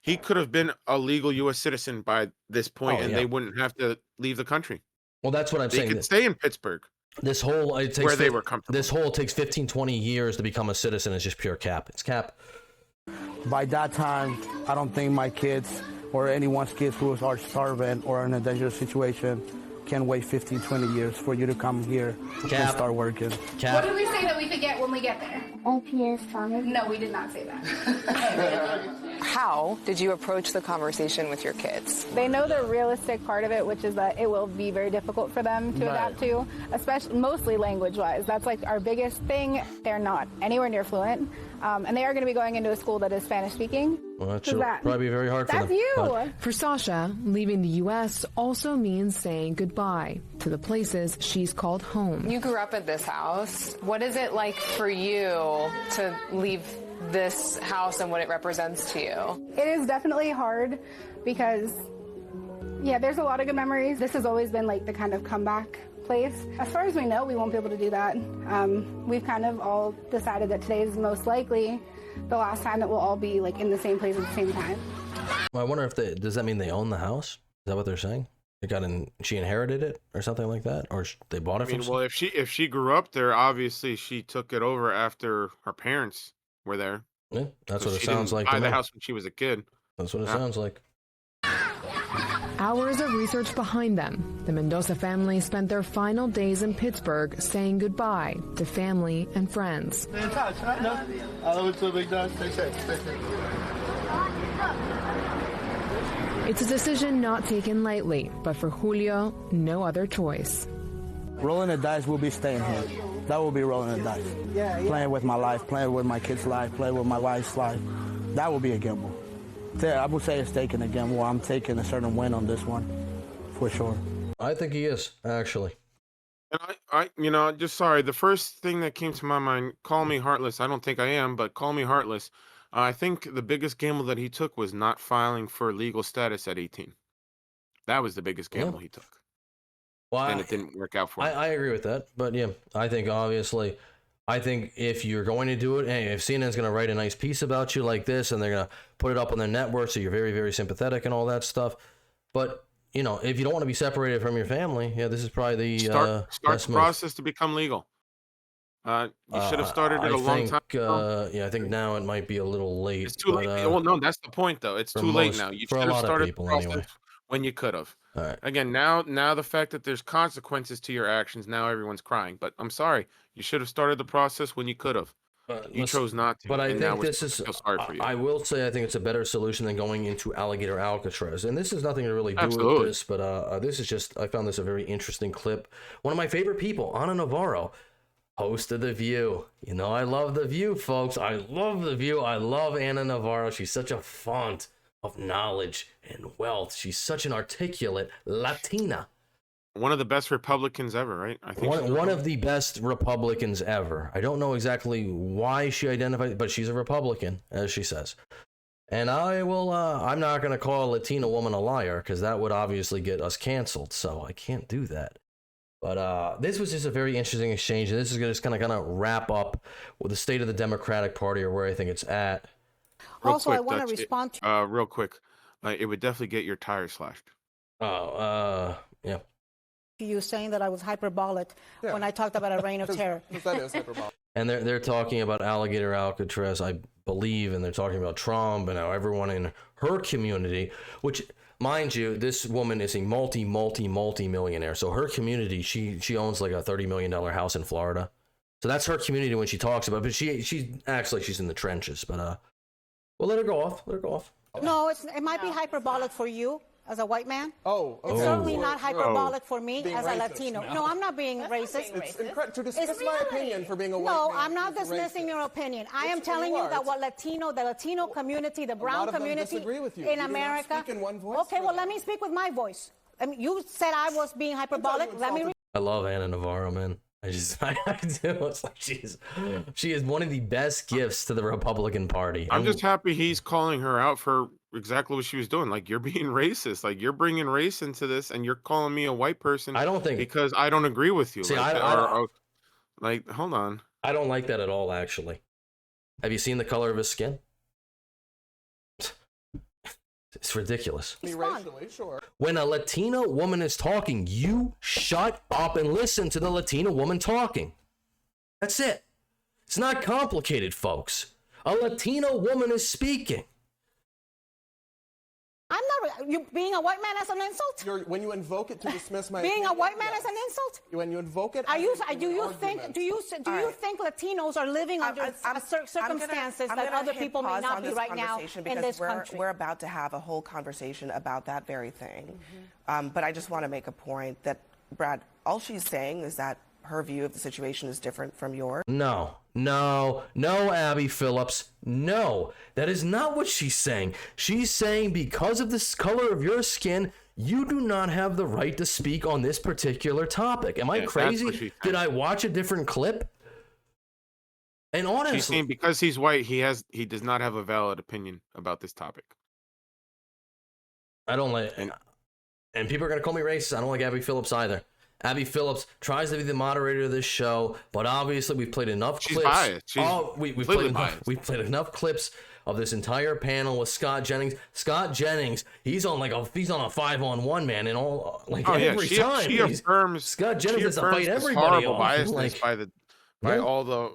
He could have been a legal U.S. citizen by this point, and they wouldn't have to leave the country. Well, that's what I'm They saying. could stay in Pittsburgh. This whole it takes where they were comfortable. This whole takes 15, 20 years to become a citizen. Is just pure cap. It's cap. By that time, I don't think my kids or anyone's kids who are starving or in a dangerous situation can wait 15, 20 years for you to come here and start working. What did we say that we could get when we get there? PS5. No, we did not say that. How did you approach the conversation with your kids? They know the realistic part of it, which is that it will be very difficult for them to adapt to, especially mostly language-wise. That's like our biggest thing. They're not anywhere near fluent, and they are going to be going into a school that is Spanish-speaking. Well, that probably be very hard for them. That's you. But for Sasha, leaving the U.S. also means saying goodbye to the places she's called home. You grew up at this house. What is it like for you to leave this house and what it represents to you? It is definitely hard because, yeah, there's a lot of good memories. This has always been like the kind of comeback place. As far as we know, we won't be able to do that. We've kind of all decided that today is most likely the last time that we'll all be like in the same place at the same time. I wonder if does that mean they own the house? Is that what they're saying? She inherited it or something like that, or they bought it from. Well, if she grew up there, obviously she took it over after her parents were there. Yeah, that's So what it she sounds didn't like. buy to the me. house when she was a kid. That's what it sounds like. Hours of research behind them, the Mendoza family spent their final days in Pittsburgh saying goodbye to family and friends. Stay in touch, right? No? I love it too, big dog. Stay safe. Stay safe. It's a decision not taken lightly, but for Julio, no other choice. Rolling the dice will be staying here. That will be rolling the dice. Playing with my life, playing with my kids' life, playing with my wife's life. That will be a gamble. I would say it's taking a gamble. I'm taking a certain win on this one, for sure. I think he is, actually. And I just sorry. The first thing that came to my mind, call me heartless. I don't think I am, but call me heartless. I think the biggest gamble that he took was not filing for legal status at 18. That was the biggest gamble he took. Well, and it didn't work out for him. I agree with that, but yeah, I think obviously, if you're going to do it, and if CNN's going to write a nice piece about you like this, and they're going to put it up on their network, so you're very, very sympathetic and all that stuff, but if you don't want to be separated from your family, yeah, this is probably the start best the move. process to become legal. You should have started it a long time ago. Yeah, I think now it might be a little late. It's too late. Well, no, that's the point, though. It's too late now. You should have started the process when you could have. All right. Again, now the fact that there's consequences to your actions, now everyone's crying. But I'm sorry, you should have started the process when you could have. You chose not to. But I and think now we're this is. feel sorry for you. I will say I think it's a better solution than going into Alligator Alcatraz, and this has nothing to really do Absolutely. with this. But this is just I found this a very interesting clip. One of my favorite people, Ana Navarro, host of The View. I love The View, folks. I love The View. I love Ana Navarro. She's such a font of knowledge and wealth. She's such an articulate Latina. One of the best Republicans ever, right? I think One of the best Republicans ever. I don't know exactly why she identified, but she's a Republican, as she says. And I will, I'm not going to call a Latina woman a liar, because that would obviously get us canceled, so I can't do that. But this was just a very interesting exchange, and this is just kind of wrap up with the state of the Democratic Party, or where I think it's at. I want to respond to real quick. It would definitely get your tires slashed. Yeah. you saying that I was hyperbolic when I talked about a reign of terror. That is hyperbolic. And they're talking about Alligator Alcatraz, I believe, and they're talking about Trump and how everyone in her community, which, mind you, this woman is a multi-millionaire. So her community, she owns like a $30 million house in Florida. So that's her community when she talks about it. But she acts like she's in the trenches. But well, let her go off. Let her go off. No, it might be hyperbolic for you as a white man. Oh, okay. It's certainly not hyperbolic for me Being as a racist. Latino. No, I'm not being racist. It's to dismiss my opinion for being a white No, man. I'm not is dismissing racist. your opinion. I am Yes, telling you you are. that what the Latino community, the brown lot of them community disagree with you. in You do not America. speak in one voice Okay, for well, them. let me speak with my voice. I mean, you said I was being hyperbolic. Let me. I love Ana Navarro, man. I do. It's like she is one of the best gifts to the Republican Party. I'm just happy he's calling her out for exactly what she was doing. Like, you're being racist. Like, you're bringing race into this, and you're calling me a white person. I don't think because I don't agree with you. See, like, like, hold on. I don't like that at all. Actually, have you seen the color of his skin? It's ridiculous. Racially, sure. When a Latina woman is talking, you shut up and listen to the Latina woman talking. That's it. It's not complicated, folks. A Latina woman is speaking. I'm not. You being a white man as an insult? When you invoke it to dismiss my being a opinion, white man yes. as an insult? When you invoke it, Are you? as Do you an think? argument. Do you think Latinos are living under circumstances that other people may not be right now in this country? We're about to have a whole conversation about that very thing. But I just want to make a point that, Brad, all she's saying is that her view of the situation is different from yours. No, Abby Phillips. No, that is not what she's saying. She's saying because of the color of your skin, you do not have the right to speak on this particular topic. Am I crazy? Did I watch a different clip? And honestly, she's saying because he's white, he does not have a valid opinion about this topic. I don't like, and people are gonna call me racist. I don't like Abby Phillips either. Abby Phillips tries to be the moderator of this show, but obviously we've played enough clips. Biased. She's we've played enough clips of this entire panel with Scott Jennings. Scott Jennings, he's on a 5-on-1, man, and all every time. She affirms Scott Jennings has to fight everybody horrible off. biasness by all the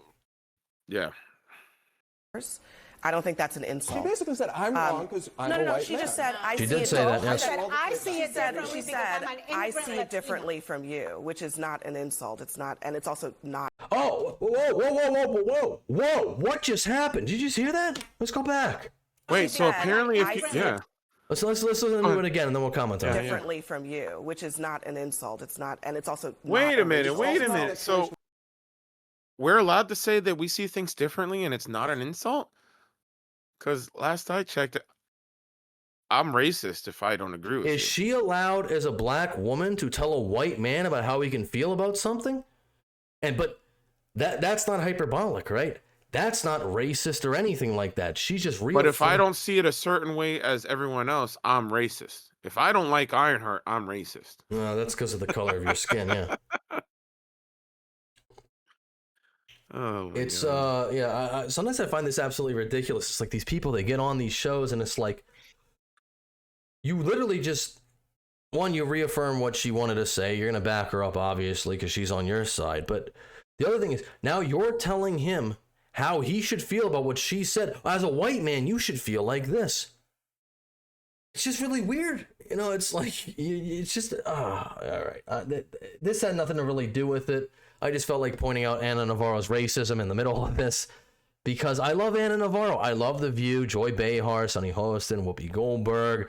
I don't think that's an insult. She basically said, I'm wrong because I'm a white man. She just said, I see it differently. I see it differently. She said, I see it differently from you, which is not an insult. It's not, and it's also not. Oh, whoa. What just happened? Did you just hear that? Let's go back. Wait, so apparently Let's listen to it again and then we'll comment on it. Differently from you, which is not an insult. It's not, and it's also Wait a minute. So we're allowed to say that we see things differently and it's not an insult? Because last I checked, I'm racist if I don't agree with you. Is she allowed as a black woman to tell a white man about how he can feel about something? But that's not hyperbolic, right? That's not racist or anything like that. She's just real. But if I don't see it a certain way as everyone else, I'm racist. If I don't like Ironheart, I'm racist. No, that's because of the color of your skin, yeah. Oh, it's sometimes I find this absolutely ridiculous. It's like these people, they get on these shows and it's like you literally just you reaffirm what she wanted to say. You're gonna back her up obviously because she's on your side, but the other thing is now you're telling him how he should feel about what she said. As a white man, you should feel like this. It's just really weird, it's like it's just all right. This had nothing to really do with it. I just felt like pointing out Ana Navarro's racism in the middle of this because I love Ana Navarro. I love The View, Joy Behar, Sonny Hostin, Whoopi Goldberg,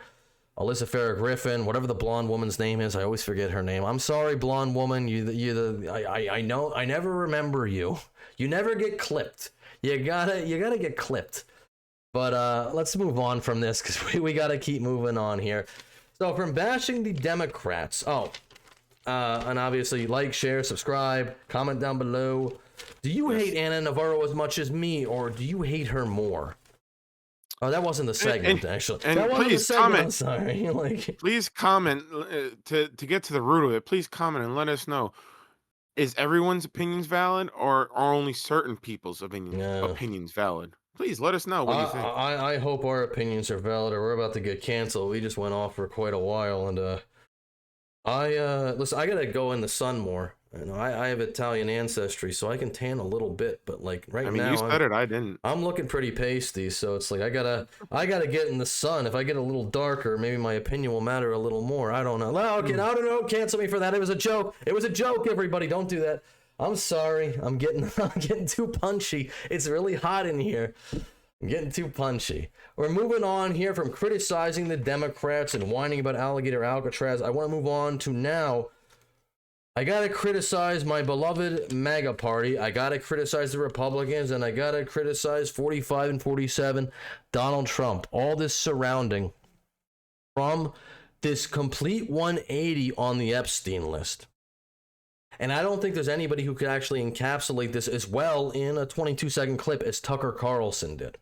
Alyssa Farrah Griffin, whatever the blonde woman's name is. I always forget her name. I'm sorry, blonde woman. I know. I never remember you. You never get clipped. You gotta get clipped. But let's move on from this because we gotta keep moving on here. So from bashing the Democrats. And obviously, like, share, subscribe, comment down below. Do you hate Ana Navarro as much as me, or do you hate her more? Oh, that wasn't the segment, actually. And that wasn't please the segment. comment. I'm sorry. Please comment to get to the root of it. Please comment and let us know: is everyone's opinions valid, or are only certain people's opinions valid? Please let us know what you think. I hope our opinions are valid, or we're about to get canceled. We just went off for quite a while, and listen, I gotta go in the sun more. I have Italian ancestry, so I can tan a little bit, but like now, you said it, I didn't. I'm looking pretty pasty, so it's like I gotta get in the sun. If I get a little darker, maybe my opinion will matter a little more. I don't know. I don't know. Cancel me for that. It was a joke. It was a joke. Everybody, don't do that. I'm sorry. I'm getting too punchy. It's really hot in here. I'm getting too punchy. We're moving on here from criticizing the Democrats and whining about Alligator Alcatraz. I want to move on to now. I got to criticize my beloved MAGA party. I got to criticize the Republicans, and I got to criticize 45 and 47 Donald Trump. All this surrounding from this complete 180 on the Epstein list. And I don't think there's anybody who could actually encapsulate this as well in a 22-second clip as Tucker Carlson did.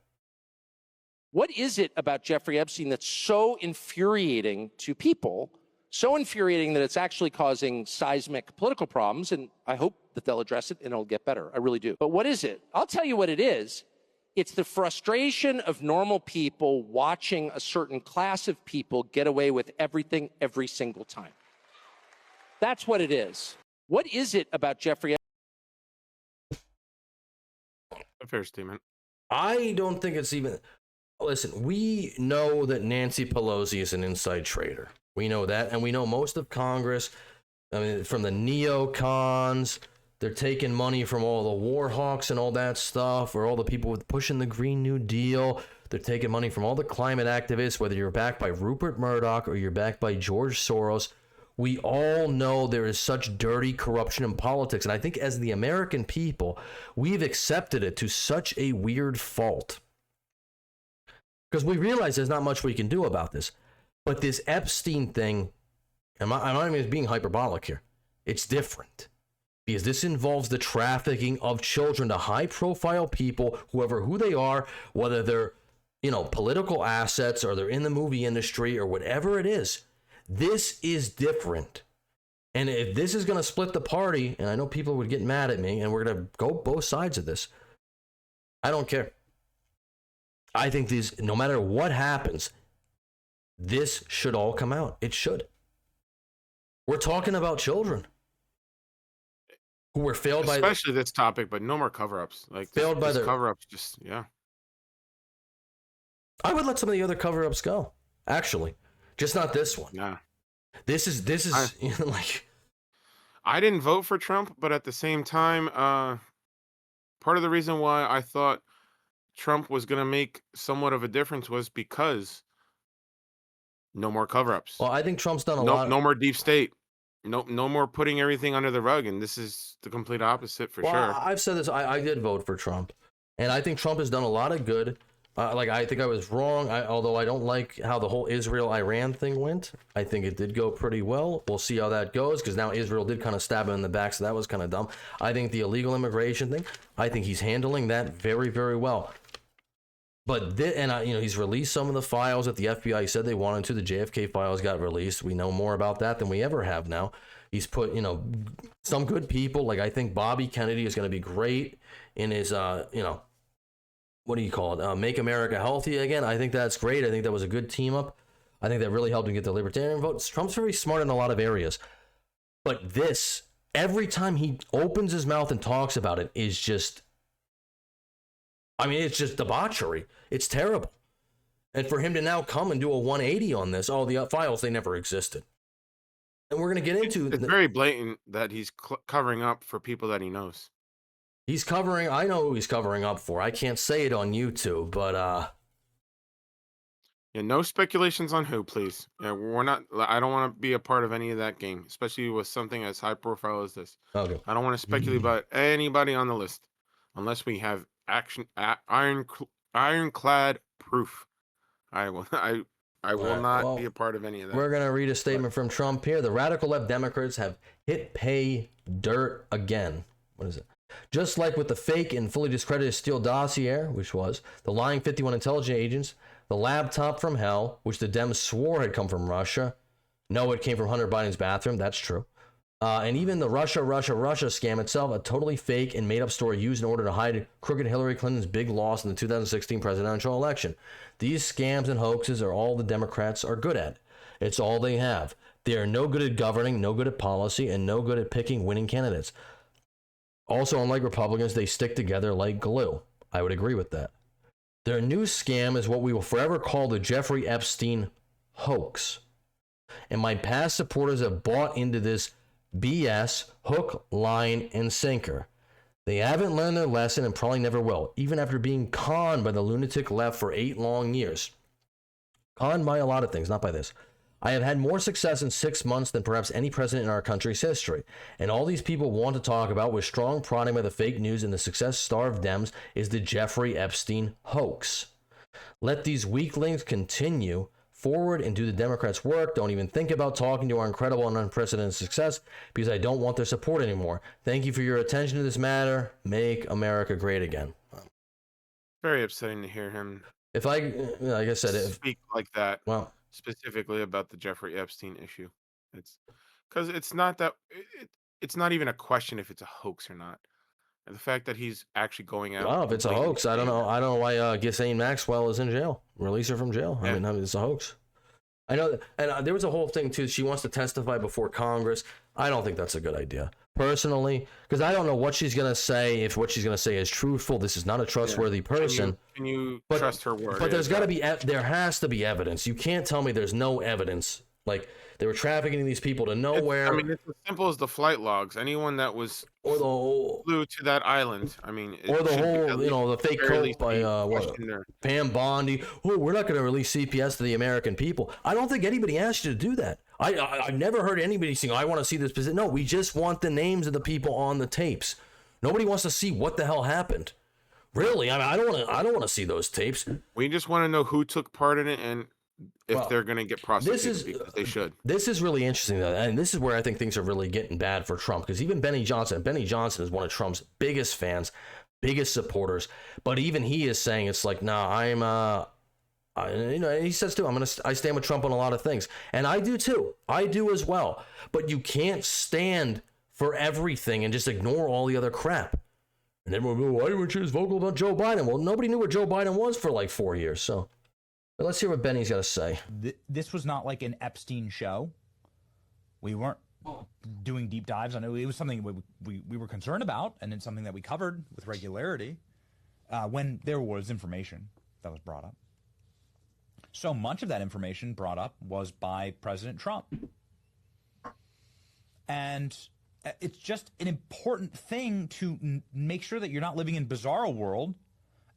What is it about Jeffrey Epstein that's so infuriating to people, so infuriating that it's actually causing seismic political problems? And I hope that they'll address it and it'll get better. I really do. But what is it? I'll tell you what it is. It's the frustration of normal people watching a certain class of people get away with everything every single time. That's what it is. What is it about Jeffrey? A fair statement. I don't think it's even. Listen, we know that Nancy Pelosi is an inside trader. We know that, and we know most of Congress. I mean, from the neocons, they're taking money from all the war hawks and all that stuff, or all the people with pushing the Green New Deal. They're taking money from all the climate activists, whether you're backed by Rupert Murdoch or you're backed by George Soros. We all know there is such dirty corruption in politics. And I think as the American people, we've accepted it to such a weird fault. Because we realize there's not much we can do about this. But this Epstein thing, I'm not even being hyperbolic here. It's different. Because this involves the trafficking of children to high-profile people, who they are, whether they're, political assets or they're in the movie industry or whatever it is. This is different. And if this is going to split the party, and I know people would get mad at me, and we're going to go both sides of this, I don't care. I think these, no matter what happens, this should all come out. It should. We're talking about children who were failed by, especially this topic, but no more cover-ups. Like failed by this their cover-ups. Just I would let some of the other cover-ups go. Actually, just not this one. Nah. This is like. I didn't vote for Trump, but at the same time, part of the reason why I thought Trump was going to make somewhat of a difference was because no more cover-ups. Well, I think Trump's done a lot. No more deep state. No more putting everything under the rug, and this is the complete opposite for sure. I've said this. I did vote for Trump, and I think Trump has done a lot of good. I think I was wrong, although I don't like how the whole Israel-Iran thing went. I think it did go pretty well. We'll see how that goes, because now Israel did kind of stab him in the back, so that was kind of dumb. I think the illegal immigration thing, I think he's handling that very, very well. But he's released some of the files that the FBI said they wanted to. The JFK files got released. We know more about that than we ever have now. He's put, some good people. Like, I think Bobby Kennedy is going to be great in his, what do you call it? Make America Healthy Again. I think that's great. I think that was a good team up. I think that really helped him get the libertarian vote. Trump's very smart in a lot of areas. But this, every time he opens his mouth and talks about it, is just, it's just debauchery. It's terrible. And for him to now come and do a 180 on this, the files, they never existed. And we're going to get into... It's very blatant that he's covering up for people that he knows. He's covering... I know who he's covering up for. I can't say it on YouTube, but... Yeah, no speculations on who, please. Yeah, we're not... I don't want to be a part of any of that game, especially with something as high profile as this. Okay. I don't want to speculate about anybody on the list unless we have ironclad proof. I will not be a part of any of that. We're going to read a statement from Trump here. The radical left Democrats have hit pay dirt again. What is it? Just like with the fake and fully discredited Steele dossier, which was the lying 51 intelligence agents, the laptop from hell, which the Dems swore had come from Russia. No, it came from Hunter Biden's bathroom. That's true. And even the Russia scam itself, a totally fake and made-up story used in order to hide crooked Hillary Clinton's big loss in the 2016 presidential election. These scams and hoaxes are all the Democrats are good at. It's all they have. They are no good at governing, no good at policy, and no good at picking winning candidates. Also, unlike Republicans, they stick together like glue. I would agree with that. Their new scam is what we will forever call the Jeffrey Epstein hoax. And my past supporters have bought into this BS, hook, line, and sinker. They haven't learned their lesson and probably never will, even after being conned by the lunatic left for 8 long years. Conned by a lot of things, not by this. I have had more success in 6 months than perhaps any president in our country's history. And all these people want to talk about with strong prodding by the fake news and the success-starved Dems is the Jeffrey Epstein hoax. Let these weaklings continue forward and do the Democrats' work. Don't even think about talking to our incredible and unprecedented success because I don't want their support anymore. Thank you for your attention to this matter. Make America great again. Very upsetting to hear him. If I, like I said, speak like that, well, specifically about the Jeffrey Epstein issue, it's because it's not that it's not even a question if it's a hoax or not. The fact that he's actually going out. Well, if it's a hoax, I don't know. I don't know why Ghislaine Maxwell is in jail. Release her from jail. Yeah. I mean, it's a hoax. I know that, and there was a whole thing too. She wants to testify before Congress. I don't think that's a good idea, personally, because I don't know what she's gonna say. If what she's gonna say is truthful, this is not a trustworthy person. Can you trust her word? But there's got to be, there has to be evidence. You can't tell me there's no evidence. Like they were trafficking these people to nowhere. I mean, it's as simple as the flight logs. Anyone that was flew to that island. I mean, or the whole, the fake quote by Pam Bondi. Oh, we're not going to release CPS to the American people. I don't think anybody asked you to do that. I've never heard anybody saying, I want to see this position. No, we just want the names of the people on the tapes. Nobody wants to see what the hell happened. Really? I mean, I don't want to see those tapes. We just want to know who took part in it and if they're going to get prosecuted, because they should. This is really interesting, though, and this is where I think things are really getting bad for Trump, because even Benny Johnson is one of Trump's biggest fans, biggest supporters, but even he is saying it's like, nah, he says too, I stand with Trump on a lot of things, and I do too. I do as well, but you can't stand for everything and just ignore all the other crap. And everyone will go, why weren't you as vocal about Joe Biden? Well, nobody knew where Joe Biden was for like 4 years, so. But let's hear what Benny's got to say. This was not like an Epstein show. We weren't doing deep dives on it. It was something we were concerned about, and it's something that we covered with regularity when there was information that was brought up. So much of that information brought up was by President Trump. And it's just an important thing to make sure that you're not living in bizarro world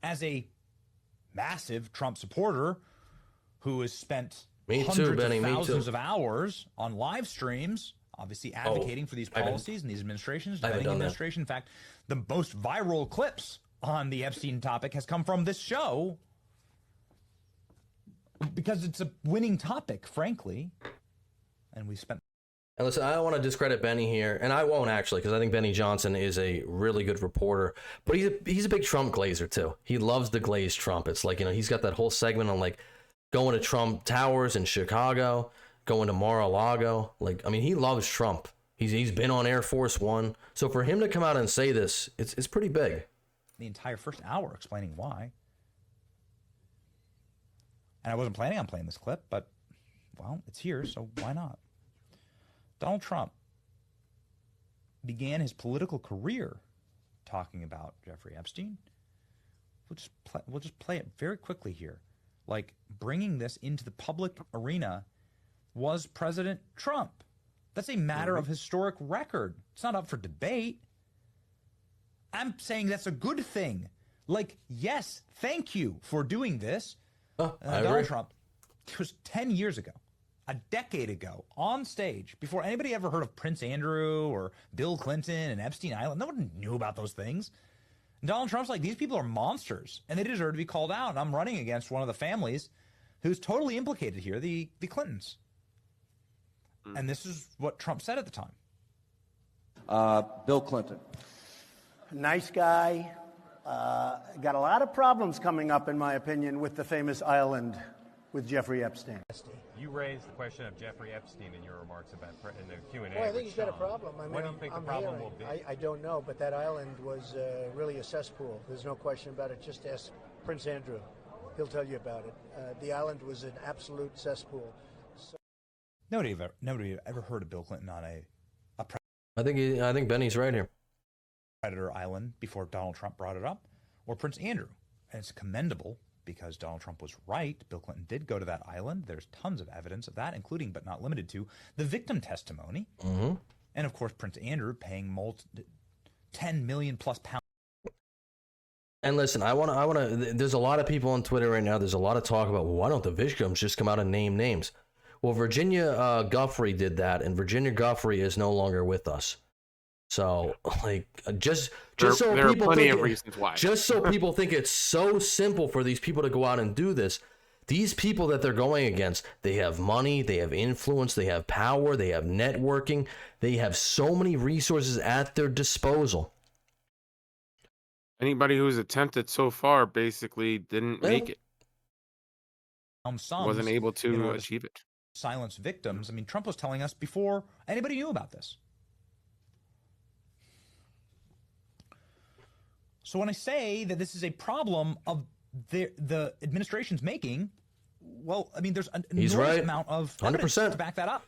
as a massive Trump supporter who has spent hundreds of thousands of hours on live streams, obviously advocating for these policies and these administrations, defending the administration. In fact, the most viral clips on the Epstein topic has come from this show because it's a winning topic, frankly. And we spent. And listen, I don't want to discredit Benny here, and I won't actually, because I think Benny Johnson is a really good reporter. But he's a big Trump glazer too. He loves the glaze Trump. It's like, he's got that whole segment on like going to Trump Towers in Chicago, going to Mar-a-Lago. Like, I mean, he loves Trump. He's been on Air Force One. So for him to come out and say this, it's pretty big. The entire first hour explaining why. And I wasn't planning on playing this clip, but well, it's here, so why not? Donald Trump began his political career talking about Jeffrey Epstein. We'll just play it very quickly here. Like, bringing this into the public arena was President Trump. That's a matter of historic record. It's not up for debate. I'm saying that's a good thing. Like, yes, thank you for doing this. Donald Trump, it was 10 years ago. A decade ago, on stage, before anybody ever heard of Prince Andrew or Bill Clinton and Epstein Island. No one knew about those things. And Donald Trump's like, these people are monsters, and they deserve to be called out. And I'm running against one of the families who's totally implicated here, the Clintons. And this is what Trump said at the time. Bill Clinton. Nice guy. Got a lot of problems coming up, in my opinion, with the famous island with Jeffrey Epstein. You raised the question of Jeffrey Epstein in your remarks about in the Q&A. Well, I think he's got a problem. I mean, what do you think the problem will be? I don't know, but that island was really a cesspool. There's no question about it. Just ask Prince Andrew. He'll tell you about it. The island was an absolute cesspool. So Nobody ever heard of Bill Clinton on a I think Benny's right here. Predator Island before Donald Trump brought it up, or Prince Andrew. And it's commendable because Donald Trump was right. Bill Clinton did go to that island. There's tons of evidence of that, including but not limited to the victim testimony. Mm-hmm. And of course, Prince Andrew paying 10 million plus pounds. And listen, I want to. There's a lot of people on Twitter right now. There's a lot of talk about, well, why don't the victims just come out and name names? Well, Virginia Guffrey did that, and Virginia Guffrey is no longer with us. So, like, just so there people are plenty think of reasons why. Just so people think it's so simple for these people to go out and do this. These people that they're going against, they have money, they have influence, they have power, they have networking, they have so many resources at their disposal. Anybody who's attempted so far basically didn't make it. Wasn't able to achieve it. Silence victims. I mean, Trump was telling us before anybody knew about this. So when I say that this is a problem of the administration's making, well, I mean, there's an He's enormous right. amount of 100%. evidence to back that up.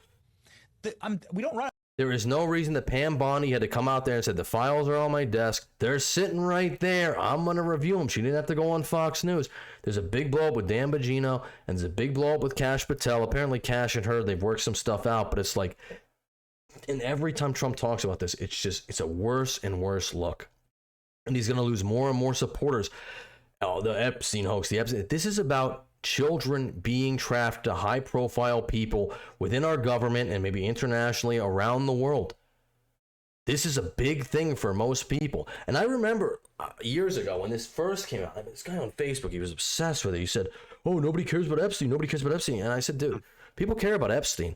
We don't run. There is no reason that Pam Bondi had to come out there and said, the files are on my desk. They're sitting right there. I'm going to review them. She didn't have to go on Fox News. There's a big blow up with Dan Bongino, and there's a big blow up with Kash Patel. Apparently, Kash and her, they've worked some stuff out, but it's like, and every time Trump talks about this, it's a worse and worse look. And he's going to lose more and more supporters. Oh, the Epstein hoax, this is about children being trafficked to high-profile people within our government and maybe internationally around the world. This is a big thing for most people. And I remember years ago when this first came out, this guy on Facebook, he was obsessed with it. He said, oh, nobody cares about Epstein. Nobody cares about Epstein. And I said, dude, people care about Epstein.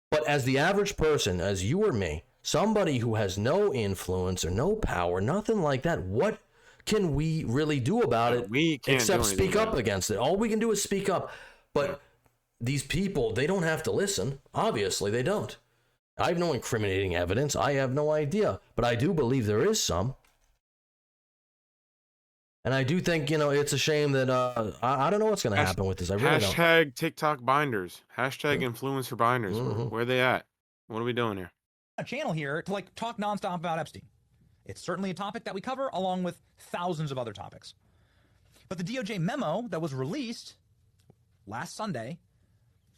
But as the average person, as you or me, somebody who has no influence or no power, nothing like that, what can we really do about it except speak up against it? All we can do is speak up. But these people, they don't have to listen. Obviously, they don't. I have no incriminating evidence. I have no idea. But I do believe there is some. And I do think, it's a shame that I don't know what's going to happen with this. I really don't. Hashtag TikTok binders. Hashtag influencer binders. Where are they at? What are we doing here? A channel here to talk nonstop about Epstein. It's certainly a topic that we cover along with thousands of other topics. But the DOJ memo that was released last Sunday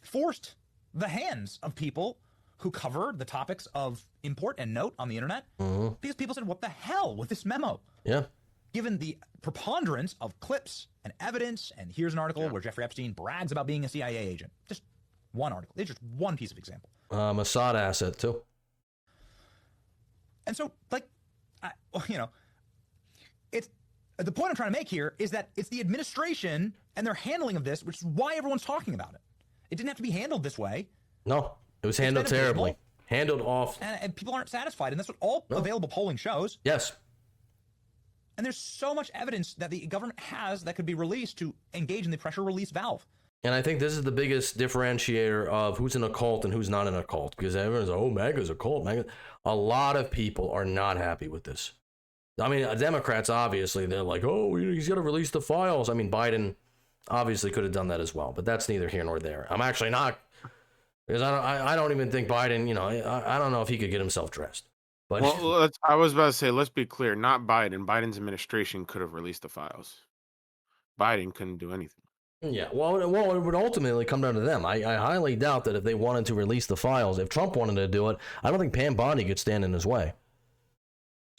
forced the hands of people who cover the topics of import and note on the internet because people said, what the hell with this memo? Yeah. Given the preponderance of clips and evidence, and here's an article where Jeffrey Epstein brags about being a CIA agent. Just one article. It's just one piece of example. Mossad asset, too. And so, it's the point I'm trying to make here is that it's the administration and their handling of this, which is why everyone's talking about it. It didn't have to be handled this way. No, it was handled terribly. Handled off. And people aren't satisfied. And that's what all available polling shows. Yes. And there's so much evidence that the government has that could be released to engage in the pressure release valve. And I think this is the biggest differentiator of who's in a cult and who's not in a cult. Because everyone's like, oh, MAGA's a cult. MAGA. A lot of people are not happy with this. I mean, Democrats, obviously, they're like, oh, he's got to release the files. I mean, Biden obviously could have done that as well. But that's neither here nor there. I'm actually not. Because I don't even think Biden, I don't know if he could get himself dressed. But well, I was about to say, let's be clear. Not Biden. Biden's administration could have released the files. Biden couldn't do anything. Yeah, well, it would ultimately come down to them. I highly doubt that if they wanted to release the files, if Trump wanted to do it, I don't think Pam Bondi could stand in his way.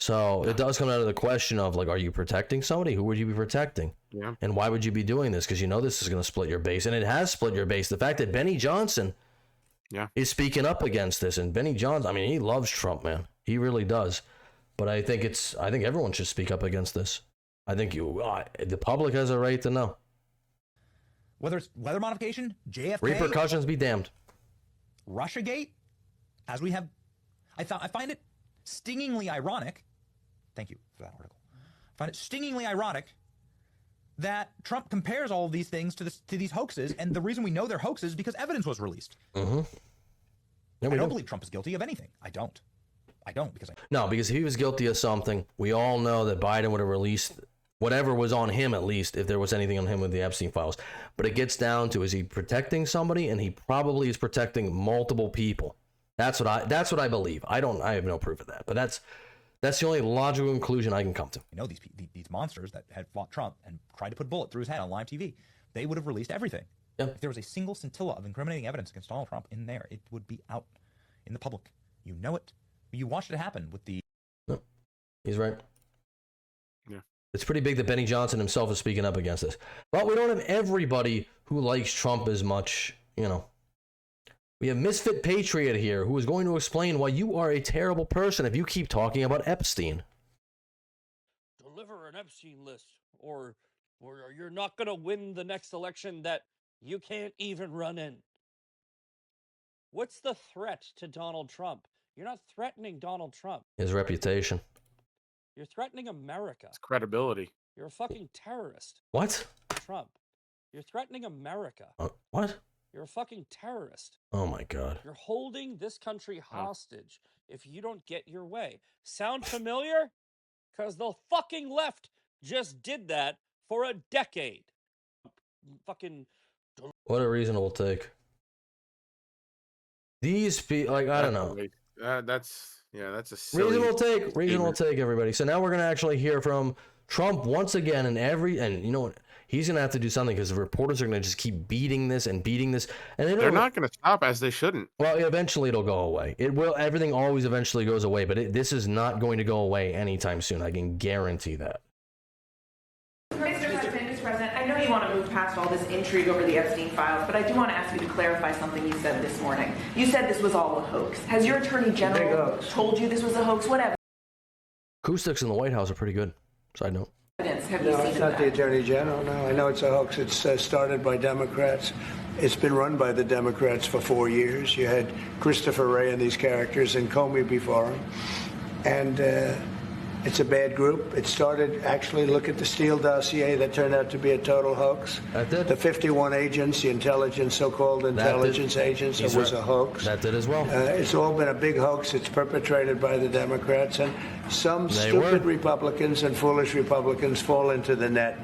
So it does come down to the question of, are you protecting somebody? Who would you be protecting? Yeah. And why would you be doing this? Because this is going to split your base. And it has split your base. The fact that Benny Johnson is speaking up against this. And Benny Johnson, he loves Trump, man. He really does. But I think everyone should speak up against this. I think the public has a right to know. Whether it's weather modification, JFK, repercussions be damned. Russiagate, as we have, I find it stingingly ironic. Thank you for that article. I find it stingingly ironic that Trump compares all of these things to these hoaxes, and the reason we know they're hoaxes is because evidence was released. Mm-hmm. I don't believe Trump is guilty of anything. I don't because if he was guilty of something, we all know that Biden would have released whatever was on him, at least, if there was anything on him with the Epstein files. But it gets down to, is he protecting somebody? And he probably is protecting multiple people. That's what I believe. I have no proof of that, but that's the only logical conclusion I can come to. These monsters that had fought Trump and tried to put a bullet through his head on live TV, they would have released everything. Yeah. If there was a single scintilla of incriminating evidence against Donald Trump in there, it would be out in the public. You know it. You watched it happen with the... No, he's right. Yeah. It's pretty big that Benny Johnson himself is speaking up against this. But we don't have everybody who likes Trump as much, We have Misfit Patriot here who is going to explain why you are a terrible person if you keep talking about Epstein. Deliver an Epstein list, or you're not going to win the next election that you can't even run in. What's the threat to Donald Trump? You're not threatening Donald Trump. His reputation. You're threatening America. It's credibility. You're a fucking terrorist. What? Trump. You're threatening America. What? You're a fucking terrorist. Oh my God. You're holding this country hostage if you don't get your way. Sound familiar? Because the fucking left just did that for a decade. Fucking. What a reasonable take. These people, like, I don't know. That's a silly, reasonable take, everybody. So now we're gonna actually hear from Trump once again, and you know what? He's gonna have to do something because the reporters are gonna just keep beating this, and they're not gonna stop, as they shouldn't. Well, eventually it'll go away. It will. Everything always eventually goes away, but this is not going to go away anytime soon. I can guarantee that. Mr. President, I know you want to move past all this intrigue over the Epstein files, but I do want to ask you to clarify something you said this morning. You said this was all a hoax. Has your attorney general told you this was a hoax? Whatever. Acoustics in the White House are pretty good. Side note. Evidence have you No, seen it's of not that? the Attorney General. No, I know it's a hoax. It's started by Democrats. It's been run by the Democrats for 4 years. You had Christopher Wray and these characters and Comey before him. And it's a bad group. It started, actually, look at the Steele dossier that turned out to be a total hoax. That did. The 51 agents, the intelligence, so-called intelligence agents, it was a hoax. That did as well. It's all been a big hoax. It's perpetrated by the Democrats. And some stupid Republicans and foolish Republicans fall into the net.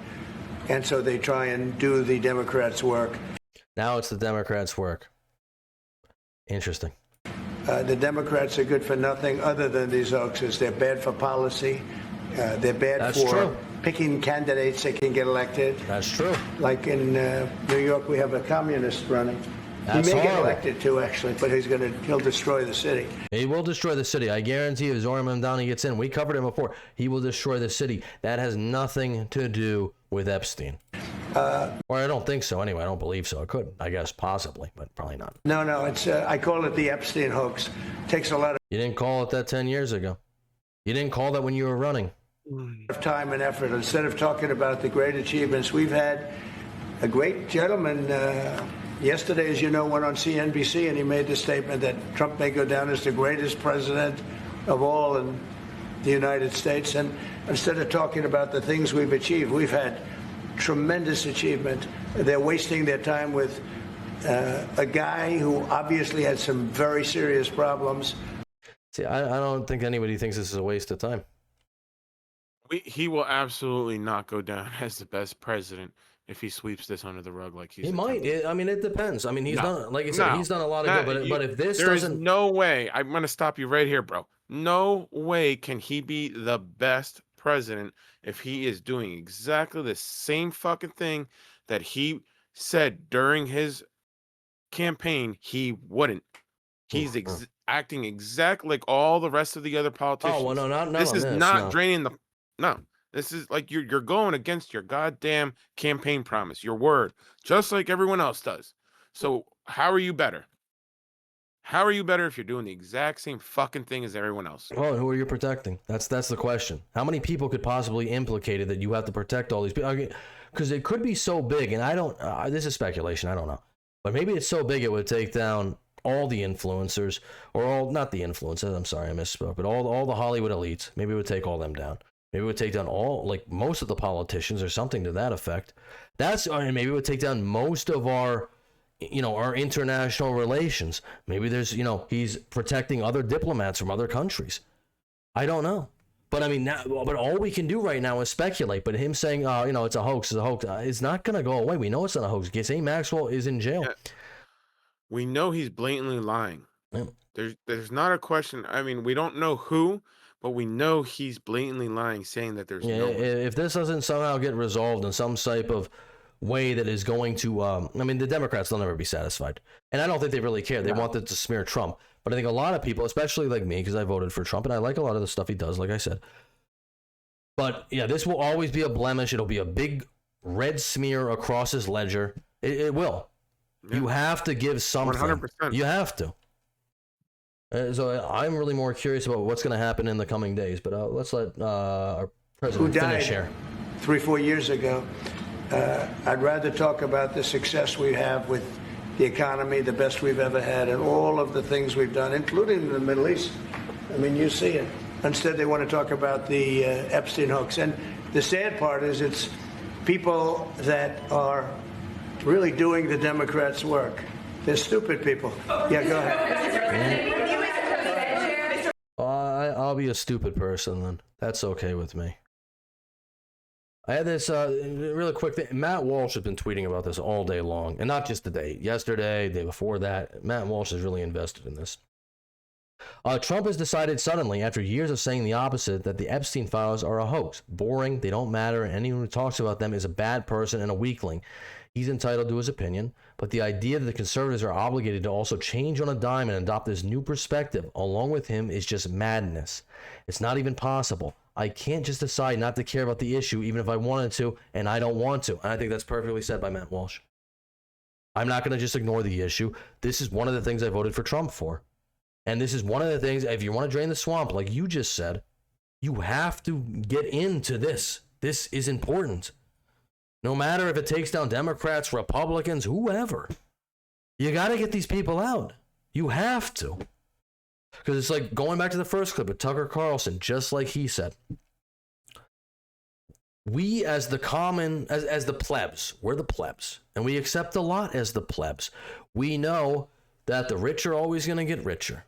And so they try and do the Democrats' work. Now it's the Democrats' work. Interesting. The Democrats are good for nothing other than these hoaxes. They're bad for policy. They're bad for picking candidates that can get elected. That's true. Like in New York, we have a communist running. That's he may get horrible. elected too, actually, but he'll destroy the city. He will destroy the city. I guarantee you, Zoran Mamdani gets in. We covered him before. He will destroy the city. That has nothing to do with Epstein. Or I don't think so. Anyway, I don't believe so. It could, I guess, possibly, but probably not. No, it's I call it the Epstein hoax. Takes a lot You didn't call it that 10 years ago. You didn't call that when you were running. of time and effort. Instead of talking about the great achievements, we've had a great gentleman. Yesterday, as you know, went on CNBC and he made the statement that Trump may go down as the greatest president of all in the United States. And instead of talking about the things we've achieved, we've had tremendous achievement. They're wasting their time with a guy who obviously had some very serious problems. See, I don't think anybody thinks this is a waste of time. He will absolutely not go down as the best president if he sweeps this under the rug like he's. He might. I mean, it depends. I mean, he's done, like I said, he's done a lot of good. But if this there doesn't, is no way. I'm going to stop you right here, bro. No way can he be the best president if he is doing exactly the same fucking thing that he said during his campaign he wouldn't. He's acting exactly like all the rest of the other politicians. Oh, well, no, not this on is this, not no. draining the. No, this is like you're going against your goddamn campaign promise, your word, just like everyone else does. So how are you better? How are you better if you're doing the exact same fucking thing as everyone else? well, who are you protecting? That's the question. How many people could possibly implicate it that you have to protect all these people? Because it could be so big, and I don't. This is speculation. I don't know, but maybe it's so big it would take down all the influencers, or all not the influencers. I'm sorry, I misspoke. But all the Hollywood elites. Maybe it would take all them down. Maybe it would take down most of the politicians or something to that effect. And maybe it would take down most of our international relations. Maybe there's, he's protecting other diplomats from other countries. I don't know. But I mean, but all we can do right now is speculate. But him saying, it's a hoax, it's not going to go away. We know it's not a hoax. Ghislaine Maxwell is in jail. Yeah. We know he's blatantly lying. Yeah. There's not a question. I mean, we don't know who, but we know he's blatantly lying, saying that there's no one. If this doesn't somehow get resolved in some type of way that is going to, the Democrats will never be satisfied. And I don't think they really care. They want it to smear Trump. But I think a lot of people, especially like me, because I voted for Trump, and I like a lot of the stuff he does, like I said. But yeah, this will always be a blemish. It'll be a big red smear across his ledger. It will. Yeah. You have to give something. 100%. You have to. So I'm really more curious about what's going to happen in the coming days. But let's let our president finish here. 3-4 years ago. I'd rather talk about the success we have with the economy, the best we've ever had, and all of the things we've done, including in the Middle East. I mean, you see it. Instead, they want to talk about the Epstein hoax. And the sad part is it's people that are really doing the Democrats' work. They're stupid people. Yeah, go ahead. I'll be a stupid person then. That's okay with me. I had this really quick thing. Matt Walsh has been tweeting about this all day long, and not just today. Yesterday, day before that, Matt Walsh is really invested in this. Trump has decided suddenly, after years of saying the opposite, that the Epstein files are a hoax. Boring, they don't matter, and anyone who talks about them is a bad person and a weakling. He's entitled to his opinion, but the idea that the conservatives are obligated to also change on a dime and adopt this new perspective along with him is just madness. It's not even possible. I can't just decide not to care about the issue even if I wanted to, and I don't want to. And I think that's perfectly said by Matt Walsh. I'm not going to just ignore the issue. This is one of the things I voted for Trump for. And this is one of the things, if you want to drain the swamp, like you just said, you have to get into this. This is important. No matter if it takes down Democrats, Republicans, whoever. You got to get these people out. You have to. Because it's like going back to the first clip with Tucker Carlson, just like he said. We as the common, as the plebs, we're the plebs. And we accept a lot as the plebs. We know that the rich are always going to get richer.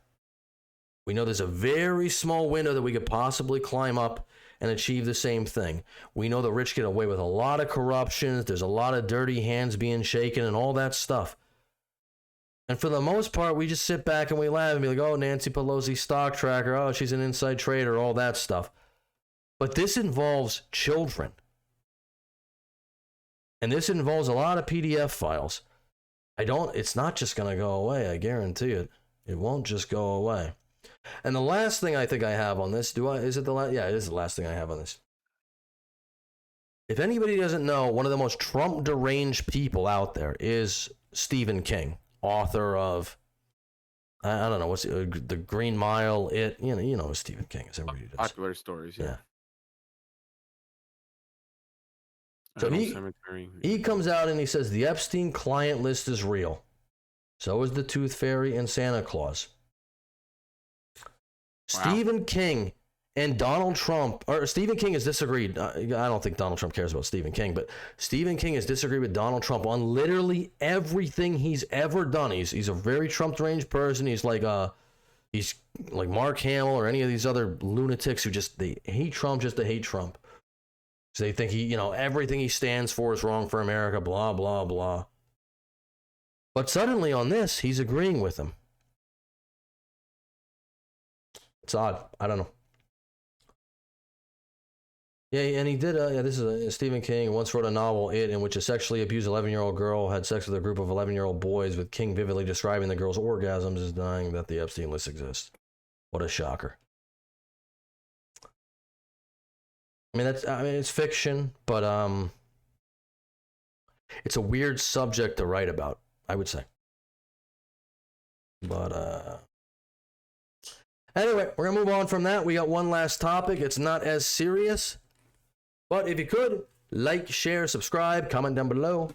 We know there's a very small window that we could possibly climb up and achieve the same thing. We know the rich get away with a lot of corruption. There's a lot of dirty hands being shaken and all that stuff. And for the most part, we just sit back and we laugh and be like, oh, Nancy Pelosi stock tracker. Oh, she's an inside trader, all that stuff. But this involves children. And this involves a lot of PDF files. It's not just going to go away. I guarantee it. It won't just go away. And the last thing I think I have on this, is it the last? Yeah, it is the last thing I have on this. If anybody doesn't know, one of the most Trump deranged people out there is Stephen King, author of, I don't know, what's it, The Green Mile, you know who Stephen King is. Everybody does. Popular stories, yeah. So he comes out and he says the Epstein client list is real. So is the Tooth Fairy and Santa Claus. Wow. Stephen King and Donald Trump, or Stephen King has disagreed. I don't think Donald Trump cares about Stephen King, but Stephen King has disagreed with Donald Trump on literally everything he's ever done. He's a very Trump deranged person. He's like Mark Hamill or any of these other lunatics who they hate Trump just to hate Trump. So they think everything he stands for is wrong for America, blah, blah, blah. But suddenly on this, he's agreeing with him. It's odd. I don't know. Yeah, and he did, this is Stephen King once wrote a novel, It, in which a sexually abused 11-year-old girl had sex with a group of 11-year-old boys, with King vividly describing the girl's orgasms as denying that the Epstein list exists. What a shocker. It's fiction, but it's a weird subject to write about, I would say. But anyway, we're gonna move on from that. We got one last topic. It's not as serious, but if you could like, share, subscribe, comment down below.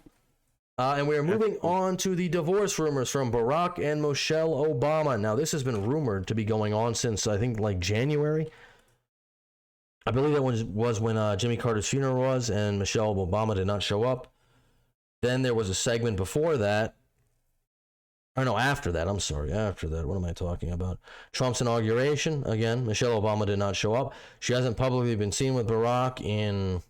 And we are moving on to the divorce rumors from Barack and Michelle Obama. Now, this has been rumored to be going on since I think like January. I believe that was when Jimmy Carter's funeral was, and Michelle Obama did not show up. Then there was a segment before that. Or no, after that. I'm sorry. After that. What am I talking about? Trump's inauguration. Again, Michelle Obama did not show up. She hasn't publicly been seen with Barack in,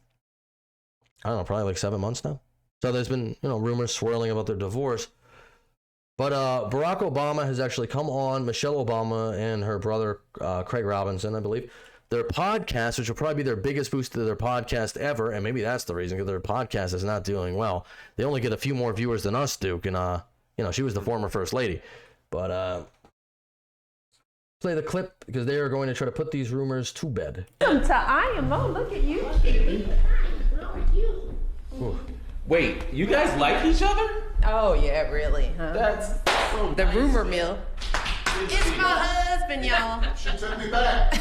I don't know, probably like 7 months now. So there's been, rumors swirling about their divorce. But Barack Obama has actually come on, Michelle Obama and her brother, Craig Robinson, I believe, their podcast, which will probably be their biggest boost to their podcast ever, and maybe that's the reason, because their podcast is not doing well. They only get a few more viewers than us, Duke, and, she was the former First Lady. But, play the clip, because they are going to try to put these rumors to bed. Welcome to IMO, look at you. Wait, you guys like each other? Oh, yeah, really, huh? That's so the nice. rumor mill. It's my husband, y'all. She took me back.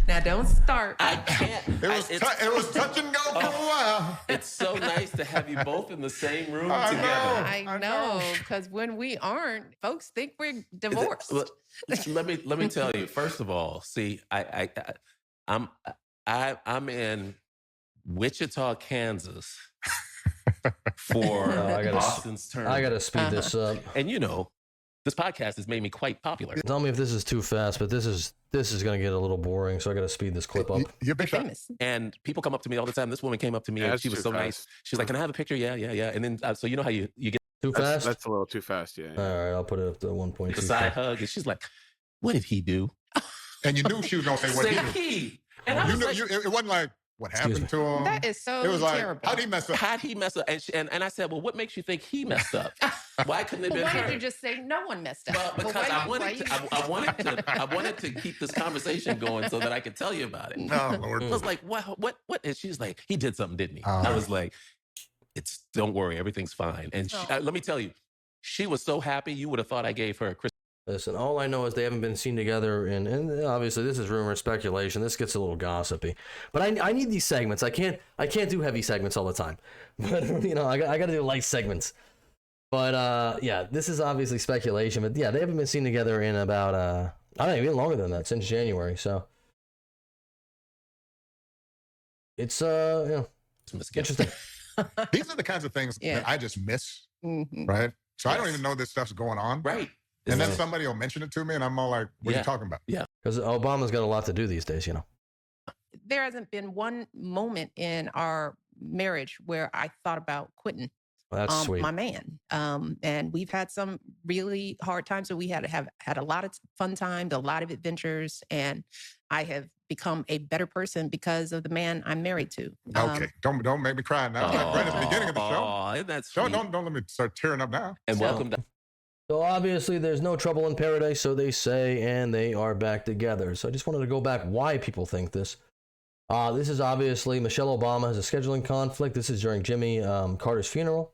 Now don't start. I can't. It was touch and go for a while. It's so nice to have you both in the same room I together. I know, because when we aren't, folks think we're divorced. Let me tell you. First of all, see, I'm in Wichita, Kansas for Austin's turn. I gotta speed this up. And This podcast has made me quite popular. Tell me if this is too fast, but this is going to get a little boring, so I got to speed this clip up. You're big famous. And people come up to me all the time. This woman came up to me and she was so nice. She's like, "Can I have a picture?" Yeah. And then so you know how you get too fast. That's a little too fast. Yeah. All right, I'll put it up to 1.2. the side hug, and she's like, "What did he do?" And you knew she was gonna say what he did. And I You was knew like, it wasn't like what happened to him. That is so It was like, terrible. how'd he mess up? How'd he mess up? And I said, "Well, what makes you think he messed up? Why couldn't it Well, be why her?" did you just say no one messed up? Well, because Well, I wanted to keep this conversation going so that I could tell you about it. Oh, Lord. I was like, what? And she's like, "He did something, didn't he?" I was like, don't worry, everything's fine. And let me tell you, she was so happy. You would have thought I gave her a Christmas. Listen, all I know is they haven't been seen together, and obviously this is rumor and speculation. This gets a little gossipy, but I need these segments. I can't do heavy segments all the time, but I got to do light segments. But yeah, this is obviously speculation. But yeah, they haven't been seen together in about I don't know, even longer than that, since January. So it's interesting. These are the kinds of things that I just miss, right? So I don't even know this stuff's going on. Right. And then somebody will mention it to me, and I'm all like, what are you talking about? Yeah. Because Obama's got a lot to do these days, There hasn't been one moment in our marriage where I thought about quitting. Well, that's sweet. My man. And we've had some really hard times, but we have had a lot of fun times, a lot of adventures, and I have become a better person because of the man I'm married to. Okay, don't make me cry now. Right at the beginning of the show. Oh, that's sweet. Don't let me start tearing up now. And welcome to. So obviously there's no trouble in paradise, so they say, and they are back together. So I just wanted to go back why people think this. This is obviously Michelle Obama has a scheduling conflict. This is during Jimmy Carter's funeral.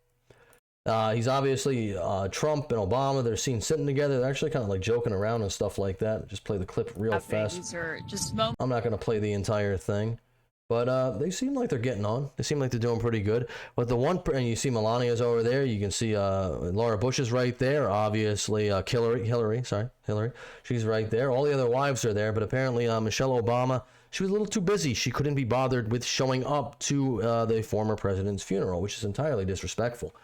He's obviously Trump and Obama. They're seen sitting together. They're actually kind of like joking around and stuff like that. Just play the clip real fast. I'm not going to play the entire thing. But they seem like they're getting on. They seem like they're doing pretty good. But and you see Melania's over there. You can see Laura Bush is right there. Obviously, Hillary. She's right there. All the other wives are there. But apparently, Michelle Obama, she was a little too busy. She couldn't be bothered with showing up to the former president's funeral, which is entirely disrespectful.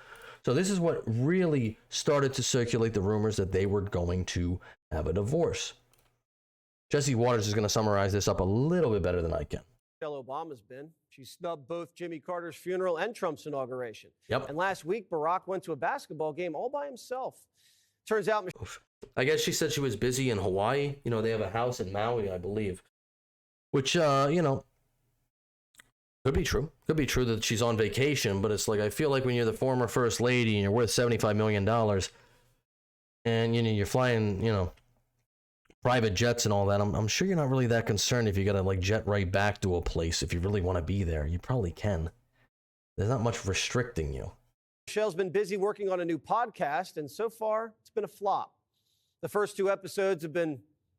So this is what really started to circulate the rumors that they were going to have a divorce. Jesse Waters is going to summarize this up a little bit better than I can. Michelle Obama's been. She snubbed both Jimmy Carter's funeral and Trump's inauguration. Yep. And last week, Barack went to a basketball game all by himself. Turns out, I guess she said she was busy in Hawaii. They have a house in Maui, I believe. Which, could be true. Could be true that she's on vacation, but it's like, I feel like when you're the former first lady and you're worth $75 million and, you're flying, private jets and all that, I'm sure you're not really that concerned if you got to like jet right back to a place. If you really want to be there, you probably can. There's not much restricting you. Michelle's been busy working on a new podcast, and so far, it's been a flop. The first 2 episodes have been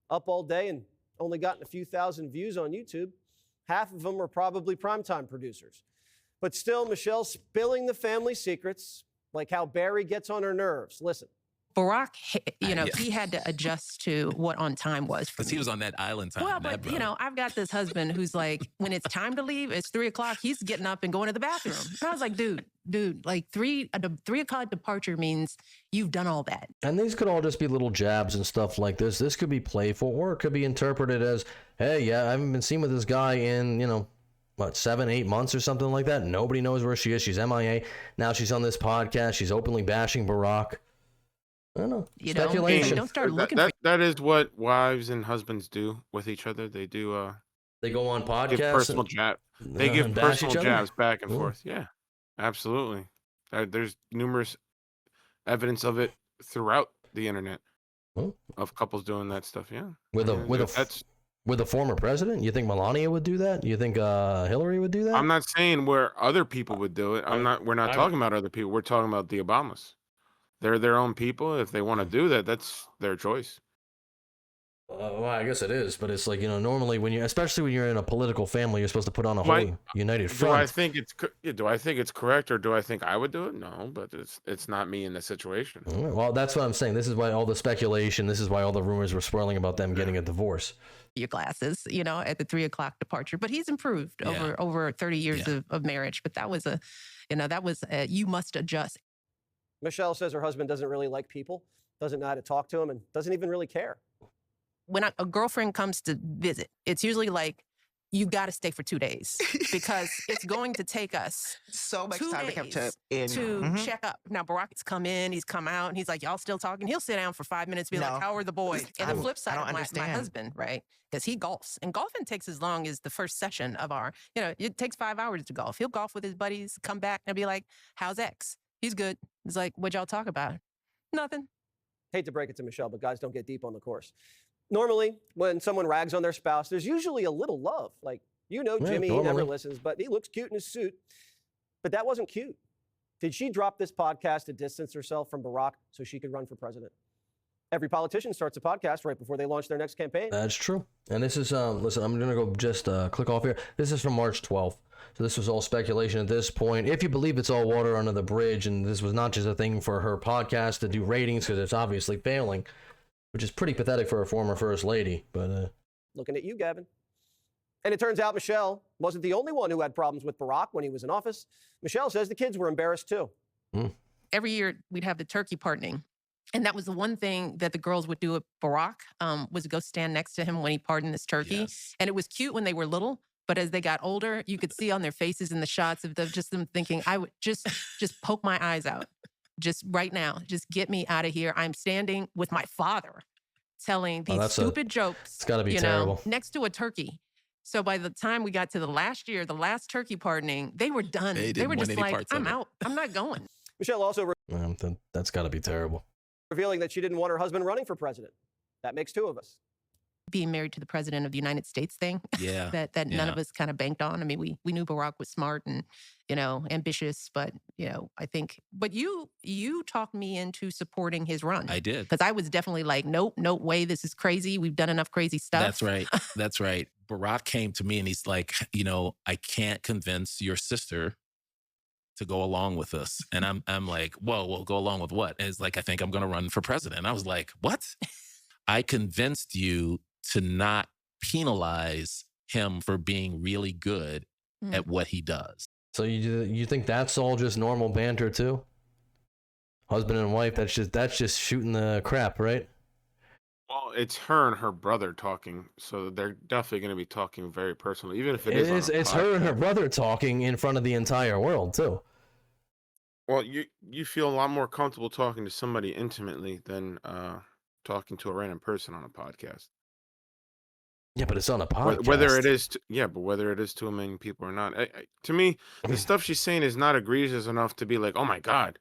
up all day and only gotten a few thousand views on YouTube. Half of them are probably primetime producers. But still, Michelle's spilling the family secrets, like how Barry gets on her nerves. Listen. Barack, he had to adjust to what on time was for Because he was on that island time. Well, but I've got this husband who's like, when it's time to leave, it's 3:00. He's getting up and going to the bathroom. And I was like, dude, like 3 o'clock departure means you've done all that. And these could all just be little jabs and stuff like this. This could be playful, or it could be interpreted as, hey, yeah, I haven't been seen with this guy in, 7-8 months or something like that. Nobody knows where she is. She's MIA. Now she's on this podcast. She's openly bashing Barack. I don't know. Speculation. Don't start looking that is what wives and husbands do with each other. They do. They go on podcasts. Give personal jab. They give bash personal each other? jabs back and forth. Yeah, absolutely. There's numerous evidence of it throughout the internet of couples doing that stuff. Yeah, With a former president, you think Melania would do that? You think Hillary would do that? I'm not saying where other people would do it. We're not talking about other people. We're talking about the Obamas. They're their own people. If they want to do that, that's their choice. Well, I guess it is, but it's like, normally especially when you're in a political family, you're supposed to put on a whole united front. Do I think it's correct, or do I think I would do it? No, but it's not me in the situation. Well, that's what I'm saying. This is why all the speculation, this is why all the rumors were swirling about them getting a divorce. Your glasses, at the 3:00 departure. But he's improved over 30 years of marriage. But that was you must adjust. Michelle says her husband doesn't really like people. doesn't know how to talk to him, and doesn't even really care. When a girlfriend comes to visit, it's usually like, you got to stay for 2 days because it's going to take us so much 2 time to come days to to check up. Now, Barack's come in, he's come out, and he's like, y'all still talking? He'll sit down for 5 minutes, be like, how are the boys? And the flip side of my husband, right? Because he golfs. And golfing takes as long as the first session of our, it takes 5 hours to golf. He'll golf with his buddies, come back, and be like, how's X? He's good. He's like, what'd y'all talk about? Nothing. Hate to break it to Michelle, but guys don't get deep on the course. Normally, when someone rags on their spouse, there's usually a little love. Like, Jimmy, he never listens, but he looks cute in his suit. But that wasn't cute. Did she drop this podcast to distance herself from Barack so she could run for president? Every politician starts a podcast right before they launch their next campaign. That's true. And this is, listen, I'm going to go just click off here. This is from March 12th. So this was all speculation at this point. If you believe it's all water under the bridge and this was not just a thing for her podcast to do ratings because it's obviously failing, which is pretty pathetic for a former first lady. But looking at you, Gavin. And it turns out Michelle wasn't the only one who had problems with Barack when he was in office. Michelle says the kids were embarrassed too. Every year we'd have the turkey pardoning. And that was the one thing that the girls would do at Barack, was go stand next to him when he pardoned this turkey. Yes. And it was cute when they were little, but as they got older, you could see on their faces in the shots of them thinking, I would just poke my eyes out. Just right now, just get me out of here. I'm standing with my father telling these stupid jokes. It's got to be terrible. Next to a turkey. So by the time we got to the last turkey pardoning, they were done. They were just like, I'm out. I'm not going. Michelle also that's got to be terrible. Revealing that she didn't want her husband running for president. That makes two of us. Being married to the president of the United States thing. Yeah. that none of us kind of banked on. I mean, we knew Barack was smart and, ambitious, but, I think, but you talked me into supporting his run. I did. Because I was definitely like, nope, no way. This is crazy. We've done enough crazy stuff. That's right. That's right. Barack came to me and he's like, I can't convince your sister to go along with us. And I'm like, whoa, well, go along with what? And it's like, I think I'm going to run for president. And I was like, what? I convinced you to not penalize him for being really good at what he does. So you think that's all just normal banter too? Husband and wife, that's just shooting the crap, right? Well, it's her and her brother talking, so they're definitely going to be talking very personal, even if it's her and her brother talking in front of the entire world too. Well, you feel a lot more comfortable talking to somebody intimately than talking to a random person on a podcast. Yeah, but it's on a podcast. Whether it is, whether it is to a million people or not, to me, the stuff she's saying is not egregious enough to be like, oh my God,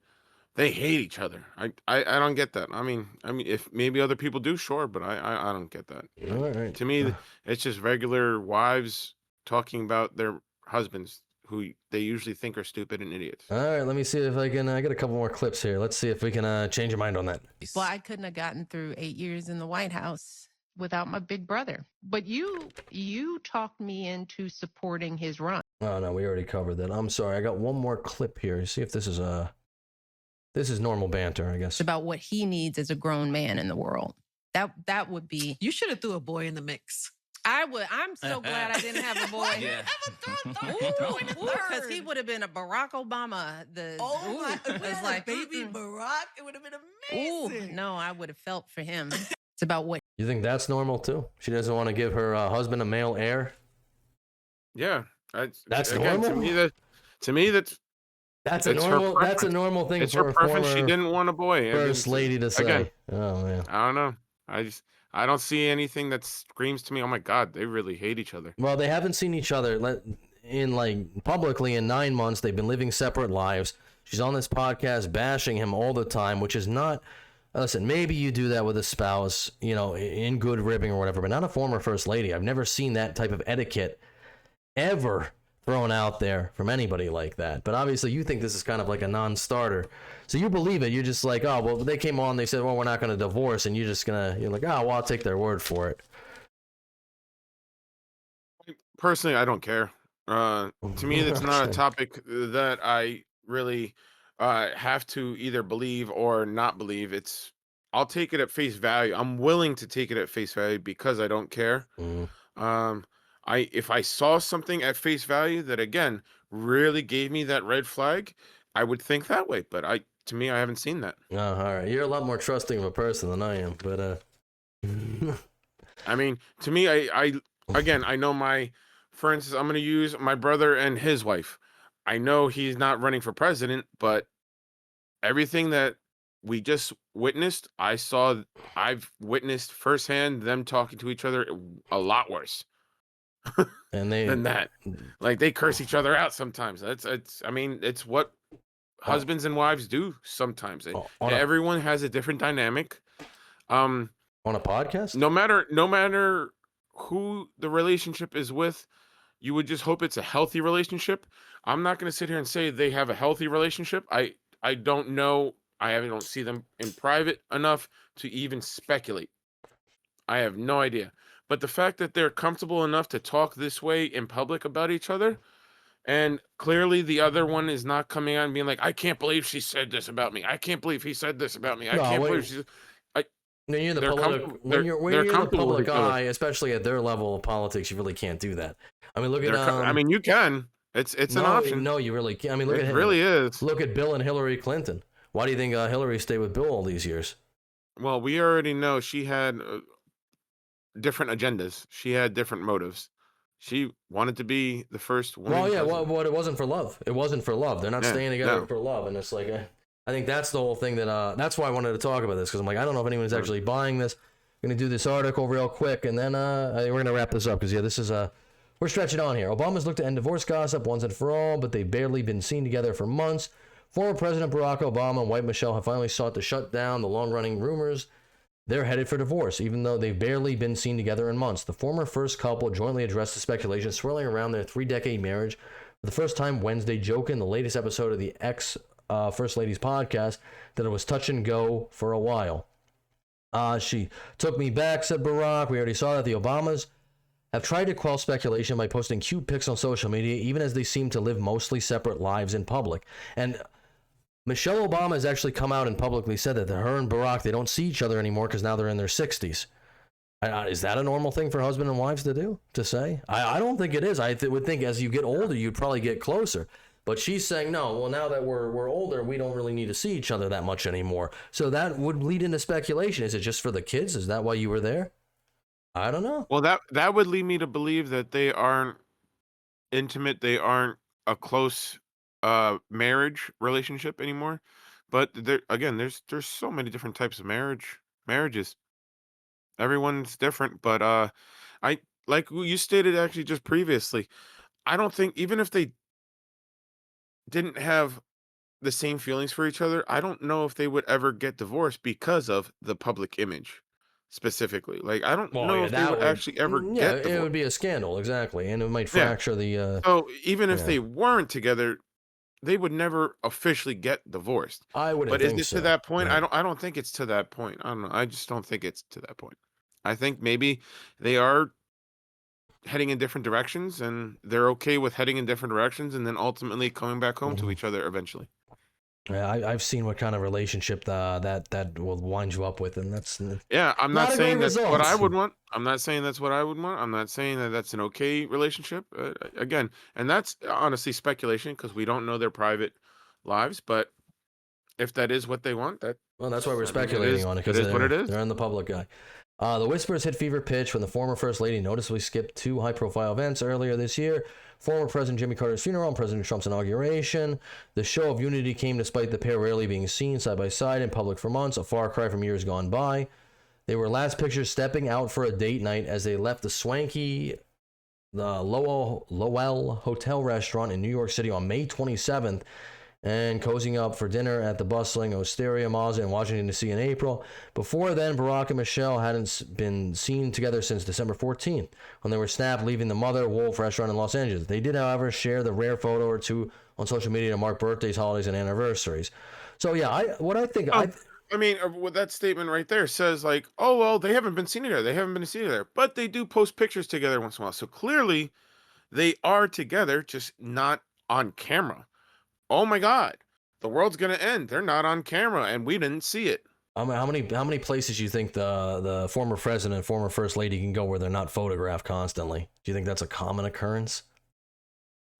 they hate each other. I don't get that. I mean, if maybe other people do, sure, but I don't get that. All right. To me, it's just regular wives talking about their husbands who they usually think are stupid and idiots. All right, let me see if I can. I got a couple more clips here. Let's see if we can change your mind on that. Well, I couldn't have gotten through 8 years in the White House without my big brother. But you talked me into supporting his run. Oh no, we already covered that. I'm sorry. I got one more clip here. See if this is normal banter, I guess. About what he needs as a grown man in the world. That would be. You should have threw a boy in the mix. I would. I'm so glad I didn't have a boy. Yeah. Because he would have been a Barack Obama. It's like baby Barack. It would have been amazing. Ooh, no, I would have felt for him. It's about what. You think that's normal too? She doesn't want to give her husband a male heir. Yeah, that's again, normal. To me, that's a normal. That's a normal thing it's for her a preference. former She didn't want a boy. First lady to say. Again, oh man. I don't know. I don't see anything that screams to me, oh my God, they really hate each other. Well, they haven't seen each other publicly in 9 months. They've been living separate lives. She's on this podcast bashing him all the time, which is not. Listen, maybe you do that with a spouse, in good ribbing or whatever, but not a former first lady. I've never seen that type of etiquette ever thrown out there from anybody like that. But obviously you think this is kind of like a non-starter. So you believe it. You're just like, oh, well, they came on, they said, well, we're not going to divorce. And you're like, oh, well, I'll take their word for it. Personally, I don't care. To me, that's not a topic that I really have to either believe or not believe. I'll take it at face value. I'm willing to take it at face value because I don't care. If I saw something at face value that again really gave me that red flag, I would think that way. But to me, I haven't seen that. Oh, all right. You're a lot more trusting of a person than I am, but I mean, to me, again, I know for instance, I'm going to use my brother and his wife. I know he's not running for president, but everything that we just witnessed, I've witnessed firsthand them talking to each other a lot worse and they than that. Like they curse each other out sometimes. I mean, it's what husbands and wives do sometimes. Everyone has a different dynamic. On a podcast? No matter who the relationship is with, you would just hope it's a healthy relationship. I'm not going to sit here and say they have a healthy relationship. I don't know. I don't see them in private enough to even speculate. I have no idea. But the fact that they're comfortable enough to talk this way in public about each other, and clearly the other one is not coming out and being like, I can't believe she said this about me. I can't believe he said this about me. I can't believe she's... When you're the public eye, especially at their level of politics, you really can't do that. I mean, look at. I mean, you can. It's an option. No, you really can't. I mean, look at him. It really is. Look at Bill and Hillary Clinton. Why do you think Hillary stayed with Bill all these years? Well, we already know she had different agendas. She had different motives. She wanted to be the first woman. Well, yeah, well, it wasn't for love. It wasn't for love. They're not staying together for love, and it's like. I think that's the whole thing that's why I wanted to talk about this, because I'm like, I don't know if anyone's actually buying this. I'm going to do this article real quick, and then we're going to wrap this up, because, this is, we're stretching on here. Obama's looked to end divorce gossip once and for all, but they've barely been seen together for months. Former President Barack Obama and wife Michelle have finally sought to shut down the long-running rumors they're headed for divorce, even though they've barely been seen together in months. The former first couple jointly addressed the speculation swirling around their 3-decade marriage for the first time Wednesday, joking in the latest episode of the First Lady's podcast that it was touch and go for a while. She took me back, said Barack. We already saw that the Obamas have tried to quell speculation by posting cute pics on social media, even as they seem to live mostly separate lives in public. And Michelle Obama has actually come out and publicly said that her and Barack, they don't see each other anymore because now they're in their 60s. Is that a normal thing for husband and wives to say? I don't think it is. I would think as you get older, you'd probably get closer. But she's saying, no, well, now that we're older, we don't really need to see each other that much anymore. So that would lead into speculation. Is it just for the kids? Is that why you were there? I don't know. Well, that would lead me to believe that they aren't intimate. They aren't a close marriage relationship anymore. But there's so many different types of marriages. Everyone's different. But I like you stated actually just previously, I don't think even if they didn't have the same feelings for each other, I don't know if they would ever get divorced because of the public image specifically. Like, I don't know if they would actually ever get divorced. It would be a scandal, exactly, and it might fracture the... So even if they weren't together, they would never officially get divorced. I would. But is it to that point? Yeah. I don't think it's to that point. I don't know. I just don't think it's to that point. I think maybe they are heading in different directions, and they're okay with heading in different directions, and then ultimately coming back home to each other eventually. Yeah, I've seen what kind of relationship that will wind you up with, and that's I'm not saying that's what I would want. I'm not saying that's what I would want. I'm not saying that that's an okay relationship. Again, and that's honestly speculation because we don't know their private lives. But if that is what they want, that's why we're speculating on it, because it is what it is. They're in the public eye. The whispers hit fever pitch when the former First Lady noticeably skipped 2 high-profile events earlier this year. Former President Jimmy Carter's funeral and President Trump's inauguration. The show of unity came despite the pair rarely being seen side by side in public for months, a far cry from years gone by. They were last pictured stepping out for a date night as they left the swanky Lowell Hotel restaurant in New York City on May 27th and cozying up for dinner at the bustling Osteria Mazda in Washington, D.C. in April. Before then, Barack and Michelle hadn't been seen together since December 14th, when they were snapped leaving the Mother Wolf restaurant in Los Angeles. They did, however, share the rare photo or two on social media to mark birthdays, holidays, and anniversaries. So, yeah, I mean, what that statement right there says, like, oh, well, they haven't been seen together. They haven't been seen together. But they do post pictures together once in a while. So clearly, they are together, just not on camera. Oh my God, the world's gonna end. They're not on camera, and we didn't see it. How many places do you think the former president and former first lady can go where they're not photographed constantly? Do you think that's a common occurrence?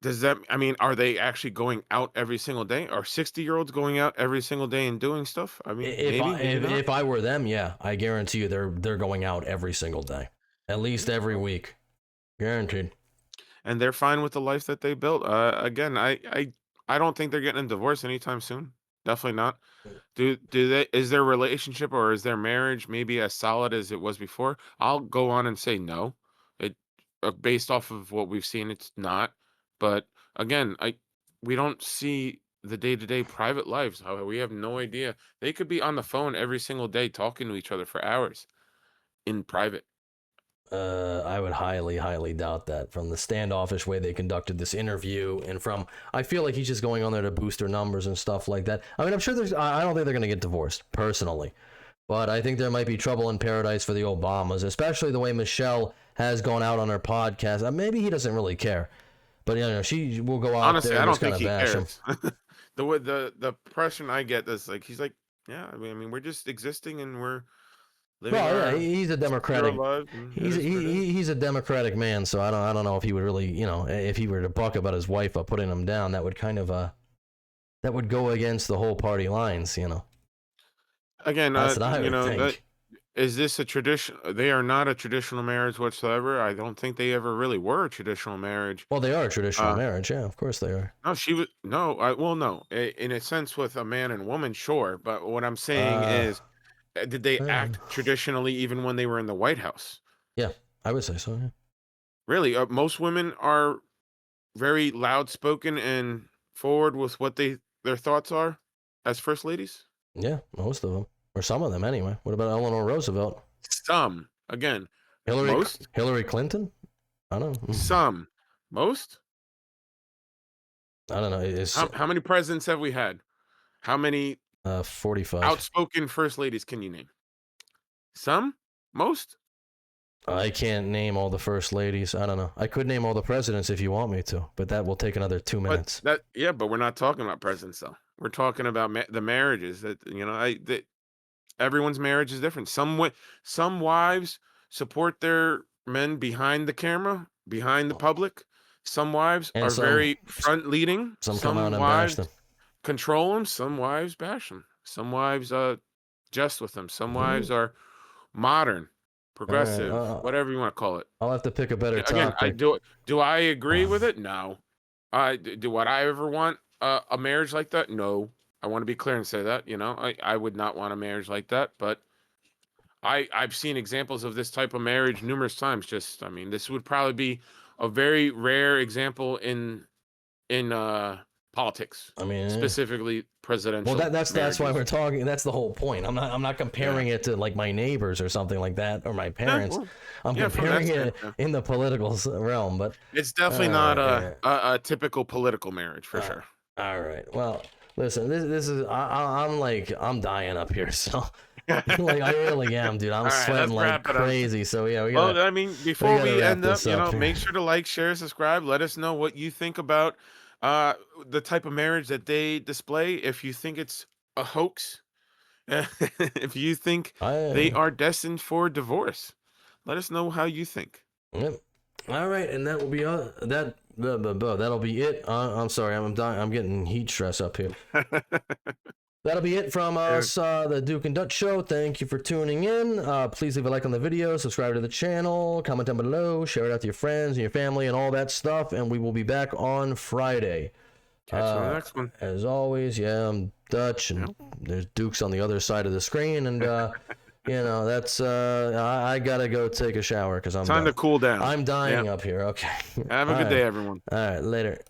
Does that, I mean, are they actually going out every single day? Are 60-year-olds going out every single day and doing stuff? I mean, maybe not. If I were them, yeah, I guarantee you they're going out every single day, at least every week, guaranteed. And they're fine with the life that they built. Again, I don't think they're getting a divorce anytime soon. Definitely not. Is their relationship or is their marriage maybe as solid as it was before? I'll go on and say no. It based off of what we've seen, it's not. But again, we don't see the day-to-day private lives. How we have no idea. They could be on the phone every single day talking to each other for hours in private. I would highly, highly doubt that from the standoffish way they conducted this interview, and from I feel like he's just going on there to boost their numbers and stuff like that. I mean, I'm sure I don't think they're going to get divorced personally, but I think there might be trouble in paradise for the Obamas, especially the way Michelle has gone out on her podcast. Maybe he doesn't really care, but she will go out Honestly, there I and don't just kind think of he bash him. cares. The impression I get is like he's like, yeah, I mean, we're just existing and we're living. Well, yeah, he's a Democratic. He's a Democratic man, so I don't know if he would really, if he were to buck about his wife putting him down, that would kind of that would go against the whole party lines, Again, That's what I would think. Is this a tradition? They are not a traditional marriage whatsoever. I don't think they ever really were a traditional marriage. Well, they are a traditional marriage, yeah, of course they are. No, she was no. Well, no, in a sense, with a man and woman, sure. But what I'm saying is, did they act traditionally even when they were in the White House? Yeah, I would say so. Yeah. Really, most women are very loud spoken and forward with what their thoughts are as first ladies. Yeah, most of them, or some of them anyway. What about Eleanor Roosevelt? Some, again. Hillary Clinton? I don't know. Some. Most? I don't know. How many presidents have we had? How many 45 outspoken first ladies can you name? Some? Most? I can't name all the first ladies. I don't know. I could name all the presidents if you want me to, but that will take another 2 minutes. But we're not talking about presidents though. We're talking about the marriages that everyone's marriage is different. Some wives support their men behind the camera, behind the public. Some wives are very front leading. Some come out and bash them. Control them. Some wives bash them. Some wives jest with them. Some wives are modern, progressive, whatever you want to call it. I'll have to pick a better topic. Again, do I agree with it? No. Do what I ever want a marriage like that? No. I want to be clear and say that. I would not want a marriage like that. But I've seen examples of this type of marriage numerous times. This would probably be a very rare example in politics. Specifically presidential. Well, that's why we're talking. That's the whole point. I'm not comparing it to like my neighbors or something like that, or my parents. I'm comparing it in the political realm. But it's definitely not a typical political marriage for sure. All right. Well, listen. This is I'm dying up here. So. Like I really am, dude. I'm sweating like crazy. So yeah, before we end up, make sure to like, share, subscribe. Let us know what you think about the type of marriage that they display. If you think it's a hoax, if you think they are destined for divorce, let us know how you think. Yep. All right, and that will be that'll be it. I'm sorry, I'm dying. I'm getting heat stress up here. That'll be it from us, the Duke and Dutch Show. Thank you for tuning in. Please leave a like on the video, subscribe to the channel, comment down below, share it out to your friends and your family and all that stuff. And we will be back on Friday. Catch you on the next one. As always, I'm Dutch, and there's Duke's on the other side of the screen. And, that's, I gotta go take a shower because I'm time to cool down. I'm dying up here. Okay. Have a good day, everyone. All right, later.